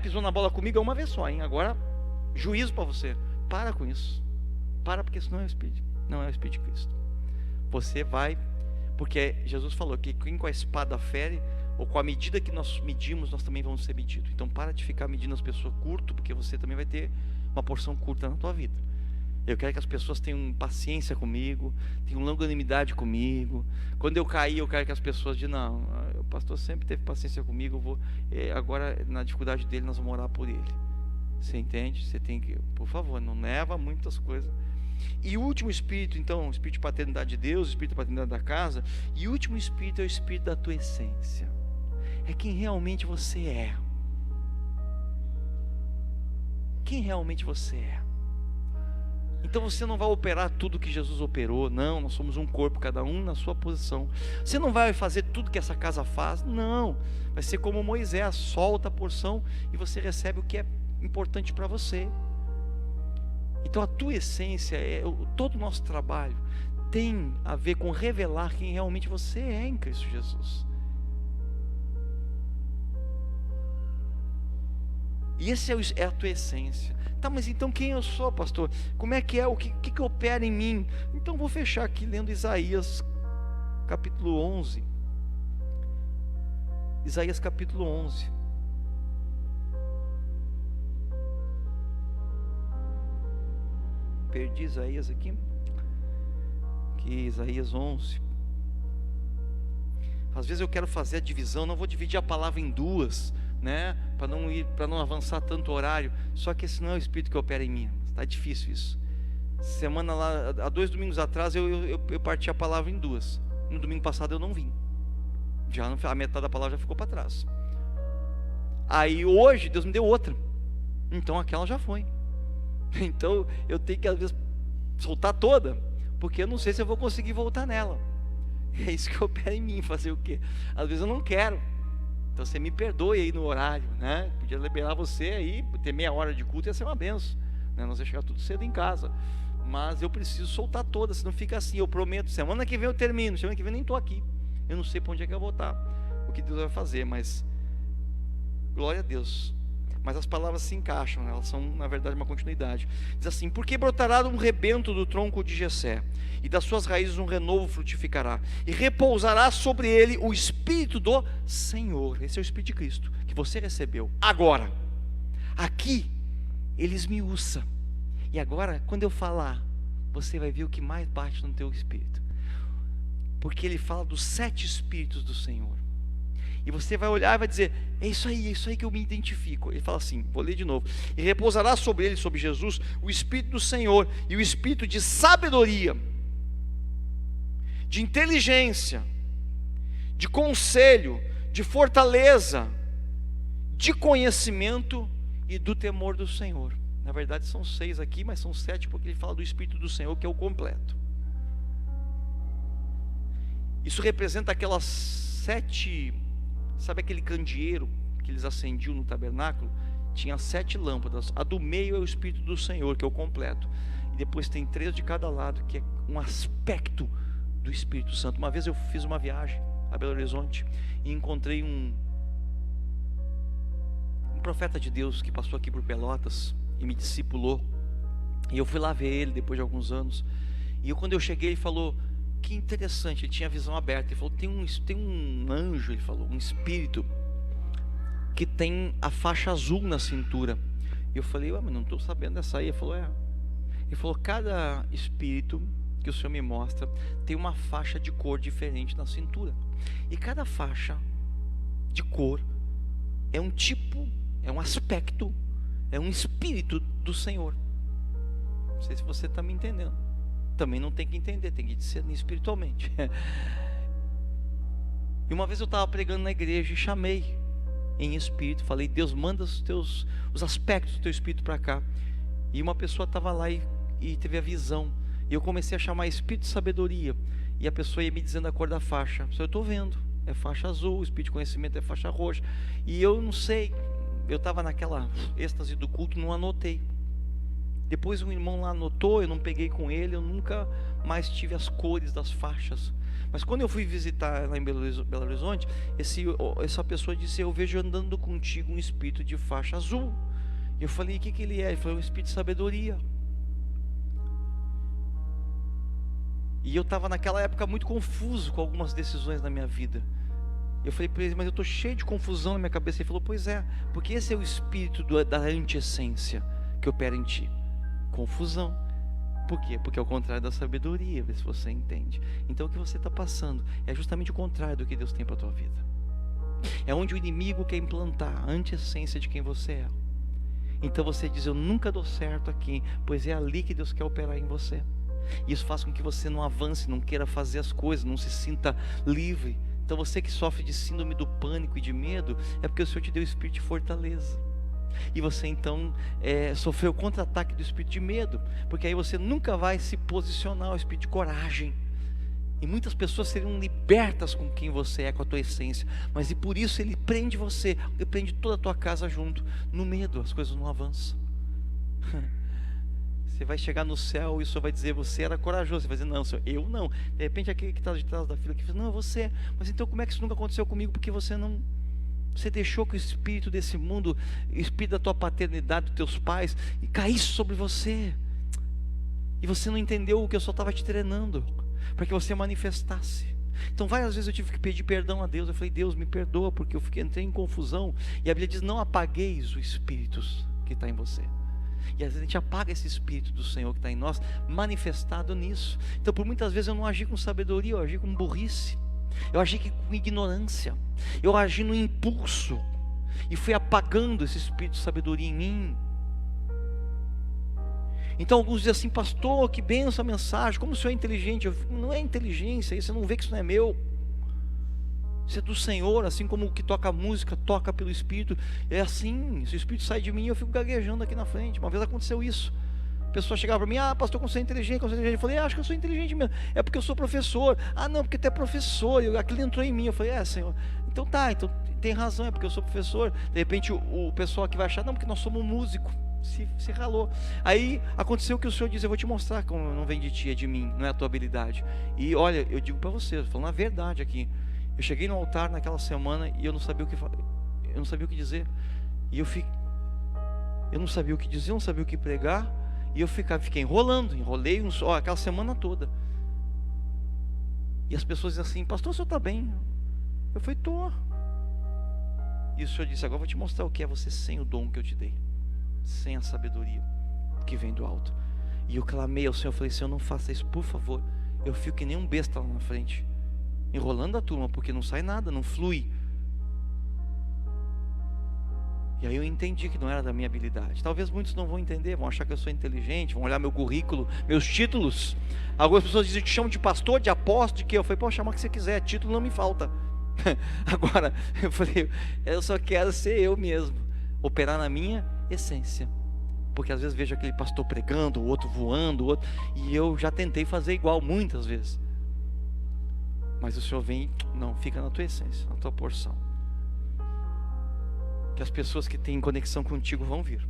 Pisou na bola comigo uma vez só, hein? Agora, juízo para você. Para com isso. Porque isso não é o Espírito, não é o Espírito de Cristo. Você vai, porque Jesus falou que quem com a espada fere, ou com a medida que nós medimos, nós também vamos ser medidos. Então para de ficar medindo as pessoas curto, porque você também vai ter uma porção curta na tua vida. Eu quero que as pessoas tenham paciência comigo, tenham longanimidade comigo. Quando eu cair, eu quero que as pessoas digam, não, o pastor sempre teve paciência comigo, agora na dificuldade dele nós vamos orar por ele. Você entende? Você tem que, por favor, não leva muitas coisas. E o último espírito, então, o espírito de paternidade de Deus, o espírito de paternidade da casa. E o último espírito é o espírito da tua essência. É quem realmente você é. Quem realmente você é. Então você não vai operar tudo que Jesus operou. Não, nós somos um corpo, cada um na sua posição. Você não vai fazer tudo que essa casa faz. Não, vai ser como Moisés, solta a porção e você recebe o que é importante para você. Então a tua essência, todo o nosso trabalho tem a ver com revelar quem realmente você é em Cristo Jesus. E esse é a tua essência. Tá, mas então quem eu sou, pastor? Como é que é? O que opera em mim? Então vou fechar aqui lendo Isaías capítulo 11. Isaías capítulo 11. Perdi Isaías aqui. Aqui, Isaías 11. Às vezes eu quero fazer a divisão, não vou dividir a palavra em duas, né? Para não avançar tanto o horário. Só que esse não é o Espírito que opera em mim. Está difícil isso. Semana lá, há 2 domingos atrás eu parti a palavra em duas. No domingo passado eu não vim. A metade da palavra já ficou para trás. Aí hoje Deus me deu outra. Então aquela já foi. Então eu tenho que às vezes soltar toda, porque eu não sei se eu vou conseguir voltar nela. É isso que opera em mim, fazer o quê? Às vezes eu não quero. Então você me perdoe aí no horário, né? Podia liberar você aí, ter meia hora de culto ia ser uma benção, né? Nós ia chegar tudo cedo em casa. mas eu preciso soltar todas, senão fica assim. Eu prometo, semana que vem eu termino, semana que vem eu nem estou aqui, eu não sei para onde é que eu vou estar, o que Deus vai fazer, mas glória a Deus. Mas as palavras se encaixam, elas são na verdade uma continuidade. Diz assim: porque brotará um rebento do tronco de Jessé, e das suas raízes um renovo frutificará, e repousará sobre ele o Espírito do Senhor. Esse é o Espírito de Cristo, que você recebeu. Agora, aqui, ele esmiuça, e agora quando eu falar, você vai ver o que mais bate no teu espírito, porque ele fala dos 7 Espíritos do Senhor. E você vai olhar e vai dizer: é isso aí que eu me identifico. Ele fala assim, vou ler de novo: e repousará sobre ele, sobre Jesus, o Espírito do Senhor, e o Espírito de sabedoria, de inteligência, de conselho, de fortaleza, de conhecimento e do temor do Senhor. Na verdade são 6 aqui, mas são 7 porque ele fala do Espírito do Senhor, que é o completo. Isso representa aquelas 7... Sabe aquele candeeiro que eles acendiam no tabernáculo? Tinha 7 lâmpadas. A do meio é o Espírito do Senhor, que é o completo. E depois tem 3 de cada lado, que é um aspecto do Espírito Santo. Uma vez eu fiz uma viagem a Belo Horizonte e encontrei um profeta de Deus que passou aqui por Pelotas e me discipulou. E eu fui lá ver ele depois de alguns anos. E quando eu cheguei, ele falou: que interessante, ele tinha a visão aberta. Ele falou: tem um anjo, ele falou, um espírito que tem a faixa azul na cintura. E eu falei: mas não estou sabendo dessa aí. Ele falou: Ele falou: cada espírito que o Senhor me mostra tem uma faixa de cor diferente na cintura, e cada faixa de cor é um tipo, é um aspecto, é um espírito do Senhor. Não sei se você está me entendendo. Também não tem que entender, tem que discernir espiritualmente. E uma vez eu estava pregando na igreja e chamei em espírito, falei: Deus, manda os aspectos do teu espírito para cá. E uma pessoa estava lá e teve a visão, e eu comecei a chamar espírito de sabedoria, e a pessoa ia me dizendo a cor da faixa. Eu estou vendo, é faixa azul, o espírito de conhecimento é faixa roxa, e eu não sei, eu estava naquela êxtase do culto, não anotei. Depois um irmão lá anotou, eu não peguei com ele, eu nunca mais tive as cores das faixas. Mas quando eu fui visitar lá em Belo Horizonte, essa pessoa disse: eu vejo andando contigo um espírito de faixa azul. E eu falei: o que ele é? Ele falou: um espírito de sabedoria. E eu estava naquela época muito confuso com algumas decisões na minha vida. Eu falei para ele: mas eu estou cheio de confusão na minha cabeça. Ele falou: pois é, porque esse é o espírito da antiessência que opera em ti. Confusão. Por quê? Porque é o contrário da sabedoria. Vê se você entende. Então o que você está passando é justamente o contrário do que Deus tem para a tua vida. É onde o inimigo quer implantar a antiessência de quem você é. Então você diz: eu nunca dou certo aqui, pois é ali que Deus quer operar em você. E isso faz com que você não avance, não queira fazer as coisas, não se sinta livre. Então você que sofre de síndrome do pânico e de medo, é porque o Senhor te deu o espírito de fortaleza. E você então sofreu o contra-ataque do espírito de medo, porque aí você nunca vai se posicionar, o espírito de coragem. E muitas pessoas seriam libertas com quem você é, com a tua essência, mas e por isso ele prende você, ele prende toda a tua casa junto. No medo as coisas não avançam. Você vai chegar no céu e o Senhor vai dizer: você era corajoso. Você vai dizer: não, Senhor, eu não. De repente aquele que está de trás da fila que diz: não, você. Mas então como é que isso nunca aconteceu comigo? Porque você não... Você deixou que o espírito desse mundo, o espírito da tua paternidade, dos teus pais, e caísse sobre você. E você não entendeu o que eu só estava te treinando, para que você manifestasse. Então várias vezes eu tive que pedir perdão a Deus. Eu falei: Deus, me perdoa, porque eu entrei em confusão. E a Bíblia diz: não apagueis o espírito que está em você. E às vezes a gente apaga esse espírito do Senhor que está em nós, manifestado nisso. Então por muitas vezes eu não agi com sabedoria, eu agi com burrice, eu agi com ignorância, eu agi no impulso, e fui apagando esse espírito de sabedoria em mim. Então alguns dizem assim: pastor, que benção a mensagem, como o senhor é inteligente. Não é inteligência, você não vê que isso não é meu, isso é do Senhor. Assim como o que toca música, toca pelo Espírito. É assim, se o Espírito sai de mim, eu fico gaguejando aqui na frente. Uma vez aconteceu isso, a pessoa chegava para mim: ah, pastor, como você é inteligente, como você é inteligente. Eu falei: acho que eu sou inteligente mesmo. É porque eu sou professor. Ah, não, porque tu é professor. Aquilo entrou em mim. Eu falei: Senhor, então tem razão, é porque eu sou professor. De repente o pessoal aqui vai achar: não, porque nós somos músicos. se ralou. Aí aconteceu o que o Senhor diz: eu vou te mostrar como não vem de ti, é de mim, não é a tua habilidade. E olha, eu digo para você, falando a verdade aqui, eu cheguei no altar naquela semana e eu não sabia o que eu não sabia o que dizer. E eu não sabia o que dizer, eu não sabia o que pregar. E eu fiquei enrolei aquela semana toda. E as pessoas dizem assim: pastor, o senhor está bem? Eu falei: tô. E o Senhor disse: agora eu vou te mostrar o que é você sem o dom que eu te dei, sem a sabedoria que vem do alto. E eu clamei ao Senhor, eu falei: Senhor, não faça isso, por favor. Eu fico que nem um besta lá na frente, enrolando a turma, porque não sai nada, não flui. E aí eu entendi que não era da minha habilidade. Talvez muitos não vão entender, vão achar que eu sou inteligente, vão olhar meu currículo, meus títulos. Algumas pessoas dizem: te chamo de pastor, de apóstolo, de quê? Eu falei: pode chamar o que você quiser, título não me falta. Agora, eu falei: eu só quero ser eu mesmo, operar na minha essência. Porque às vezes vejo aquele pastor pregando, o outro voando, o outro, e eu já tentei fazer igual muitas vezes. Mas o Senhor vem: não, fica na tua essência, na tua porção. Que as pessoas que têm conexão contigo vão vir.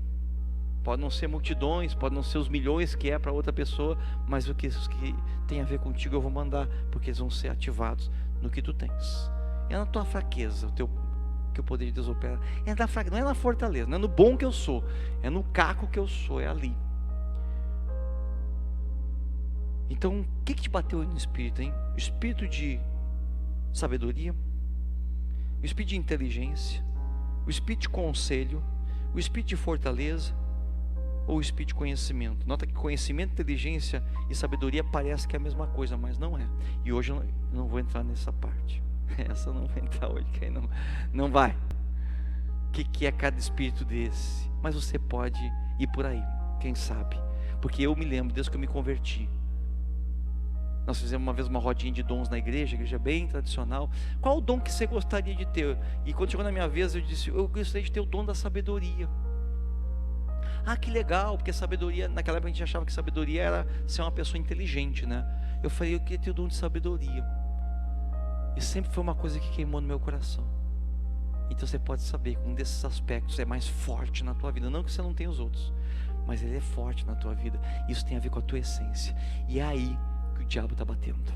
Pode não ser multidões, pode não ser os milhões que é para outra pessoa, mas os que tem a ver contigo eu vou mandar, porque eles vão ser ativados no que tu tens. É na tua fraqueza que o poder de Deus opera. É na fraqueza, não é na fortaleza, não é no bom que eu sou, é no caco que eu sou, é ali. Então, o que te bateu no espírito, hein? O espírito de sabedoria, o espírito de inteligência, o espírito de conselho, o espírito de fortaleza, ou o espírito de conhecimento? Nota que conhecimento, inteligência e sabedoria parece que é a mesma coisa, mas não é. E hoje eu não vou entrar nessa parte. Essa eu não vou entrar hoje, que aí não vai. O que é cada espírito desse? Mas você pode ir por aí, quem sabe? Porque eu me lembro, desde que eu me converti, nós fizemos uma vez uma rodinha de dons na igreja bem tradicional. Qual o dom que você gostaria de ter? E quando chegou na minha vez, eu disse: eu gostaria de ter o dom da sabedoria. Ah, que legal, porque sabedoria, naquela época a gente achava que sabedoria era ser uma pessoa inteligente, né? Eu falei: eu queria ter o dom de sabedoria. E sempre foi uma coisa que queimou no meu coração. Então você pode saber que um desses aspectos é mais forte na tua vida. Não que você não tenha os outros, mas ele é forte na tua vida. Isso tem a ver com a tua essência. E é aí que o diabo está batendo.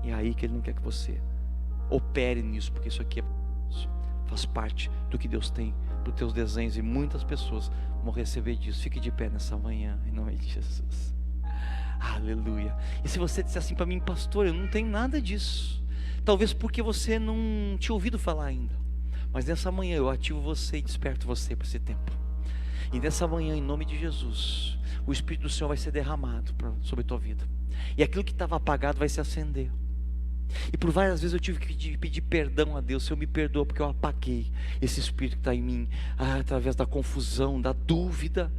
E é aí que ele não quer que você opere nisso, porque isso aqui faz parte do que Deus tem para os teus desenhos. E muitas pessoas vão receber disso. Fique de pé nessa manhã, em nome de Jesus. Aleluia. E se você disser assim para mim: pastor, eu não tenho nada disso, talvez porque você não tinha ouvido falar ainda. Mas nessa manhã eu ativo você e desperto você para esse tempo. E nessa manhã, em nome de Jesus, o Espírito do Senhor vai ser derramado sobre a tua vida. E aquilo que estava apagado vai se acender. E por várias vezes eu tive que pedir perdão a Deus: Senhor, me perdoa porque eu apaguei esse Espírito que está em mim, através da confusão, da dúvida.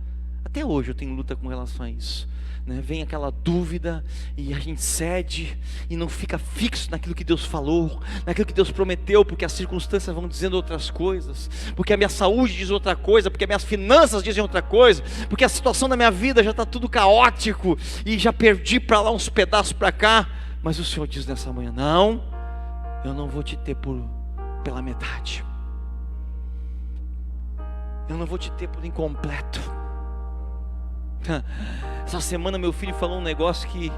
Até hoje eu tenho luta com relação a isso, né? Vem aquela dúvida e a gente cede e não fica fixo naquilo que Deus falou, naquilo que Deus prometeu, porque as circunstâncias vão dizendo outras coisas, porque a minha saúde diz outra coisa, porque as minhas finanças dizem outra coisa, porque a situação da minha vida já está tudo caótico e já perdi para lá uns pedaços para cá. Mas o Senhor diz nessa manhã: não, eu não vou te ter pela metade, eu não vou te ter por incompleto. Essa semana meu filho falou um negócio que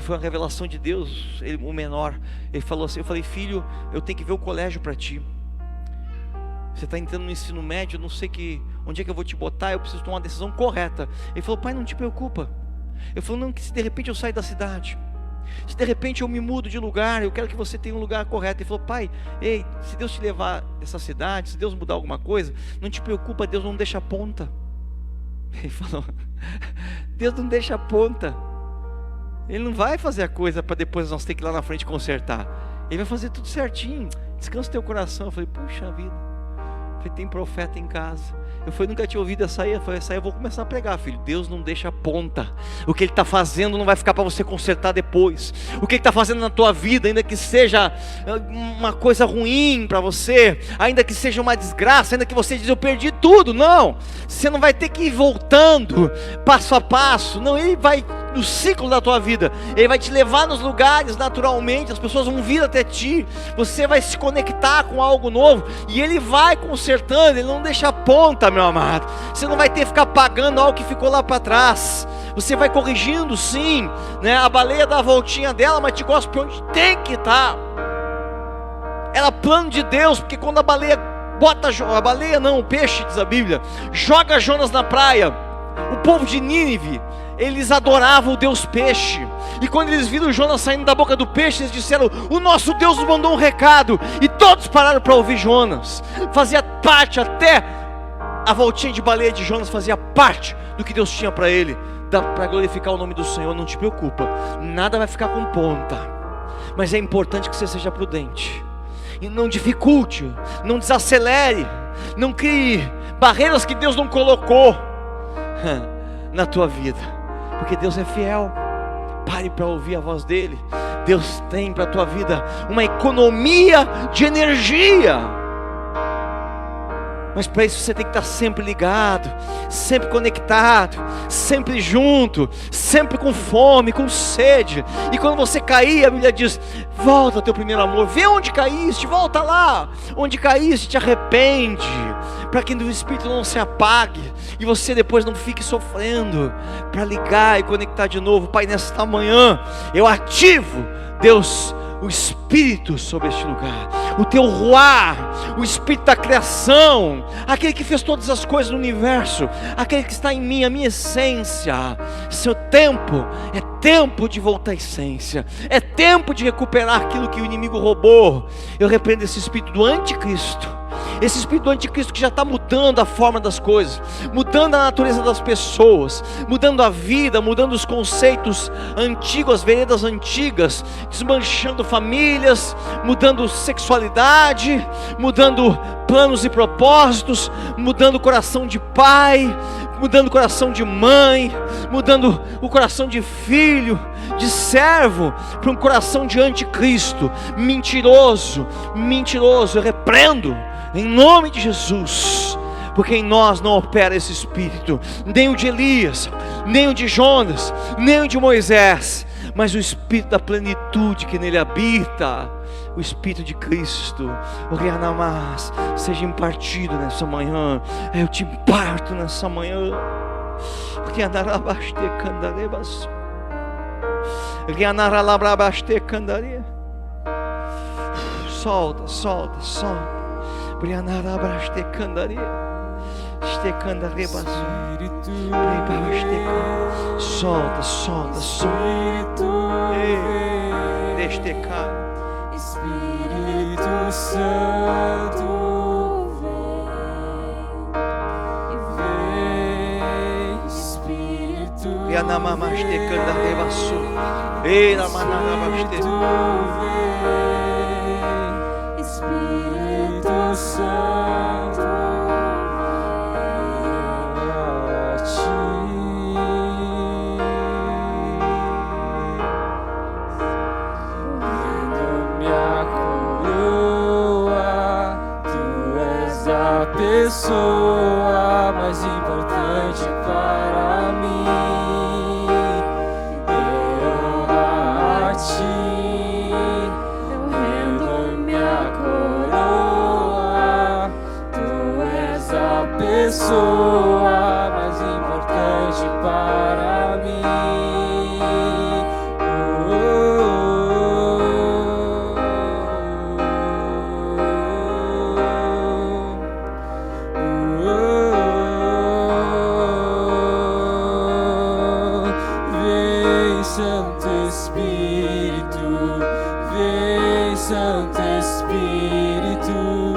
foi uma revelação de Deus. O menor, ele falou assim: eu falei: filho, eu tenho que ver o colégio para ti. Você está entrando no ensino médio, eu não sei onde é que eu vou te botar, eu preciso tomar uma decisão correta. Ele falou: pai, não te preocupa. Eu falei: não, que se de repente eu sair da cidade, se de repente eu me mudo de lugar, eu quero que você tenha um lugar correto. Ele falou: pai, ei, se Deus te levar dessa cidade, se Deus mudar alguma coisa, não te preocupa, Deus não deixa ponta. Ele falou: Deus não deixa ponta. Ele não vai fazer a coisa para depois nós ter que ir lá na frente consertar. Ele vai fazer tudo certinho. Descansa o teu coração. Eu falei: puxa vida. Eu falei: tem profeta em casa. Eu falei: nunca tinha ouvido essa aí. Eu falei: essa aí eu vou começar a pregar, filho. Deus não deixa ponta. O que Ele está fazendo não vai ficar para você consertar depois. O que Ele está fazendo na tua vida, ainda que seja uma coisa ruim para você, ainda que seja uma desgraça, ainda que você diz: eu perdi tudo. Não, você não vai ter que ir voltando passo a passo. Não, Ele vai no ciclo da tua vida. Ele vai te levar nos lugares naturalmente, as pessoas vão vir até ti, você vai se conectar com algo novo, e Ele vai consertando, Ele não deixa ponta, meu amado. Você não vai ter que ficar pagando algo que ficou lá para trás. Você vai corrigindo, sim, né? A baleia dá a voltinha dela, mas te cospe onde tem que estar. Era plano de Deus, porque quando o peixe, diz a Bíblia, joga Jonas na praia, o povo de Nínive, eles adoravam o Deus peixe, e quando eles viram Jonas saindo da boca do peixe, eles disseram: o nosso Deus nos mandou um recado, e todos pararam para ouvir Jonas. Fazia parte, até a voltinha de baleia de Jonas fazia parte do que Deus tinha para ele, para glorificar o nome do Senhor. Não te preocupa, nada vai ficar com ponta, mas é importante que você seja prudente, e não dificulte, não desacelere, não crie barreiras que Deus não colocou na tua vida, porque Deus é fiel. Pare para ouvir a voz dEle. Deus tem para a tua vida uma economia de energia, mas para isso você tem que estar sempre ligado, sempre conectado, sempre junto, sempre com fome, com sede. E quando você cair, a Bíblia diz: volta ao teu primeiro amor, vê onde caíste, volta lá onde caíste, te arrepende, para que o Espírito não se apague e você depois não fique sofrendo, para ligar e conectar de novo. Pai, nesta manhã eu ativo, Deus, o Espírito sobre este lugar, o teu ruá, o Espírito da criação, aquele que fez todas as coisas no universo, aquele que está em mim, a minha essência. Seu tempo é tempo de voltar à essência, é tempo de recuperar aquilo que o inimigo roubou. Eu repreendo esse espírito do anticristo, esse espírito do anticristo que já está mudando a forma das coisas, mudando a natureza das pessoas, mudando a vida, mudando os conceitos antigos, as veredas antigas, desmanchando famílias, mudando sexualidade, mudando planos e propósitos, mudando o coração de pai, mudando o coração de mãe, mudando o coração de filho, de servo, para um coração de anticristo, mentiroso. Eu repreendo em nome de Jesus, porque em nós não opera esse espírito, nem o de Elias, nem o de Jonas, nem o de Moisés, mas o espírito da plenitude que nele habita, o Espírito de Cristo. O Rianamás seja impartido nessa manhã. Eu te imparto nessa manhã. Rianarabaste candarebas. Rianaralabrabaste candaria. Solta. Rianarabaste candaria. Este candarebas. Solta. Deste canto. Espírito Santo, vem, Espírito, Yanamamaste candarebaçu, eira manarabaste, vem, Espírito Santo, a ti. Pessoa mais importante para mim, eu a ti, eu rendo minha coroa. Tu és a pessoa mais importante para mim. Santo Espírito, vem Santo Espírito,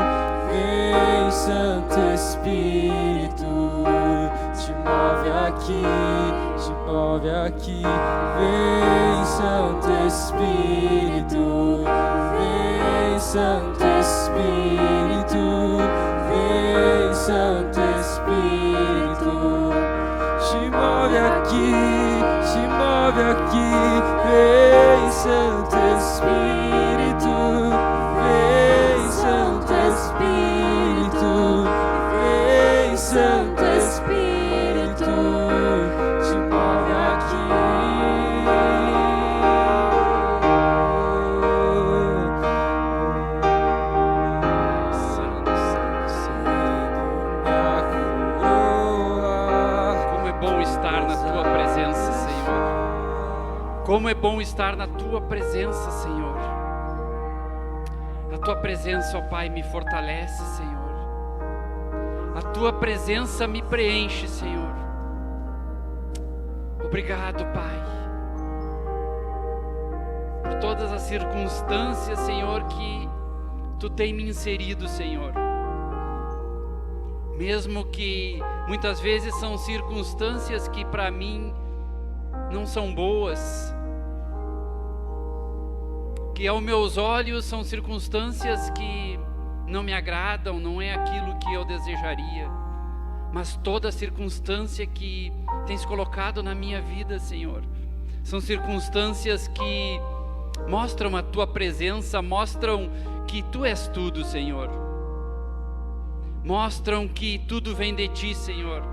vem Santo Espírito, te move aqui, vem Santo Espírito, vem Santo Espírito, vem Santo Espírito, te move aqui, vem Santo Espírito, vem Santo Espírito, vem Santo Espírito, te move aqui, Como é bom estar na Tua presença, Senhor. A Tua presença, ó Pai, me fortalece, Senhor. A Tua presença me preenche, Senhor. Obrigado, Pai, por todas as circunstâncias, Senhor, que Tu tem me inserido, Senhor. Mesmo que muitas vezes são circunstâncias que para mim não são boas, que aos meus olhos são circunstâncias que não me agradam, não é aquilo que eu desejaria, mas toda circunstância que tens colocado na minha vida, Senhor, são circunstâncias que mostram a Tua presença, mostram que Tu és tudo, Senhor. Mostram que tudo vem de Ti, Senhor,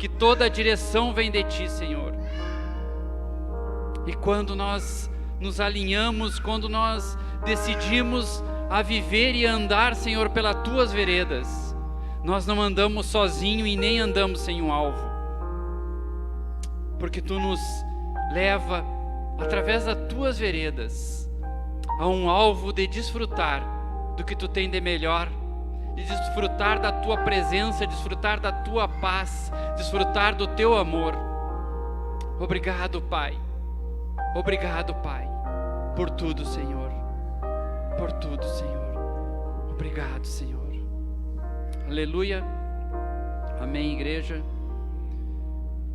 que toda a direção vem de Ti, Senhor. E quando nós nos alinhamos, quando nós decidimos a viver e andar, Senhor, pelas Tuas veredas, nós não andamos sozinho e nem andamos sem um alvo, porque Tu nos leva, através das Tuas veredas, a um alvo de desfrutar do que Tu tem de melhor, de desfrutar da Tua presença, desfrutar da Tua paz, desfrutar do Teu amor. Obrigado, Pai. Obrigado, Pai, por tudo, Senhor. Por tudo, Senhor. Obrigado, Senhor. Aleluia. Amém, igreja.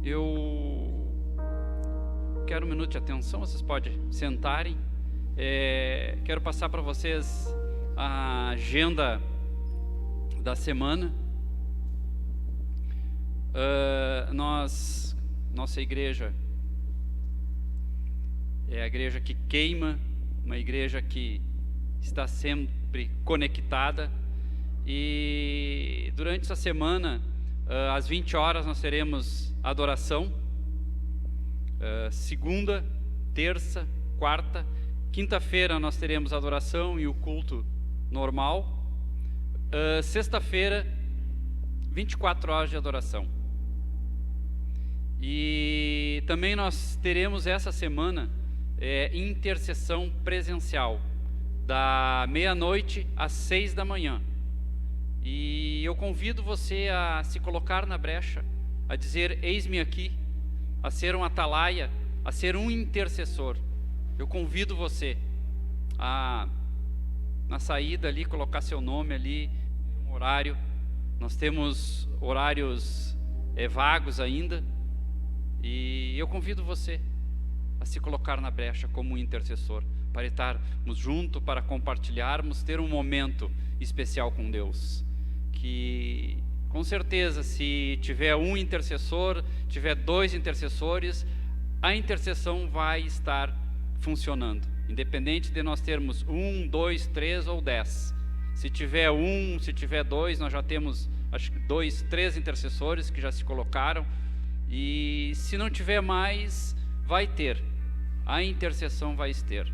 Eu quero um minuto de atenção, vocês podem sentarem. Quero passar para vocês a agenda da semana. Nossa igreja é a igreja que queima, uma igreja que está sempre conectada, e durante essa semana, às 20 horas, nós teremos adoração, segunda, terça, quarta, quinta-feira nós teremos adoração e o culto normal, sexta-feira, 24 horas de adoração. E também nós teremos essa semana intercessão presencial, da meia-noite às 6 da manhã. E eu convido você a se colocar na brecha, a dizer: eis-me aqui, a ser um atalaia, a ser um intercessor. Eu convido você a, na saída ali, colocar seu nome ali, um horário. Nós temos horários vagos ainda, e eu convido você a se colocar na brecha como um intercessor, para estarmos juntos, para compartilharmos, ter um momento especial com Deus. Que com certeza, se tiver um intercessor, tiver dois intercessores, a intercessão vai estar funcionando, independente de nós termos 1, 2, 3 ou 10. Se tiver um, se tiver dois, nós já temos acho que 2, 3 intercessores que já se colocaram, e se não tiver mais, vai ter, a intercessão vai ter.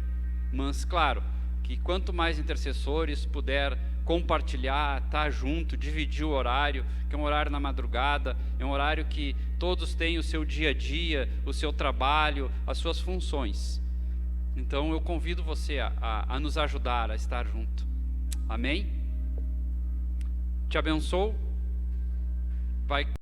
Mas claro, que quanto mais intercessores puder compartilhar, estar junto, dividir o horário, que é um horário na madrugada, é um horário que todos têm o seu dia a dia, o seu trabalho, as suas funções. Então eu convido você a nos ajudar a estar junto. Amém? Te abençoo. Vai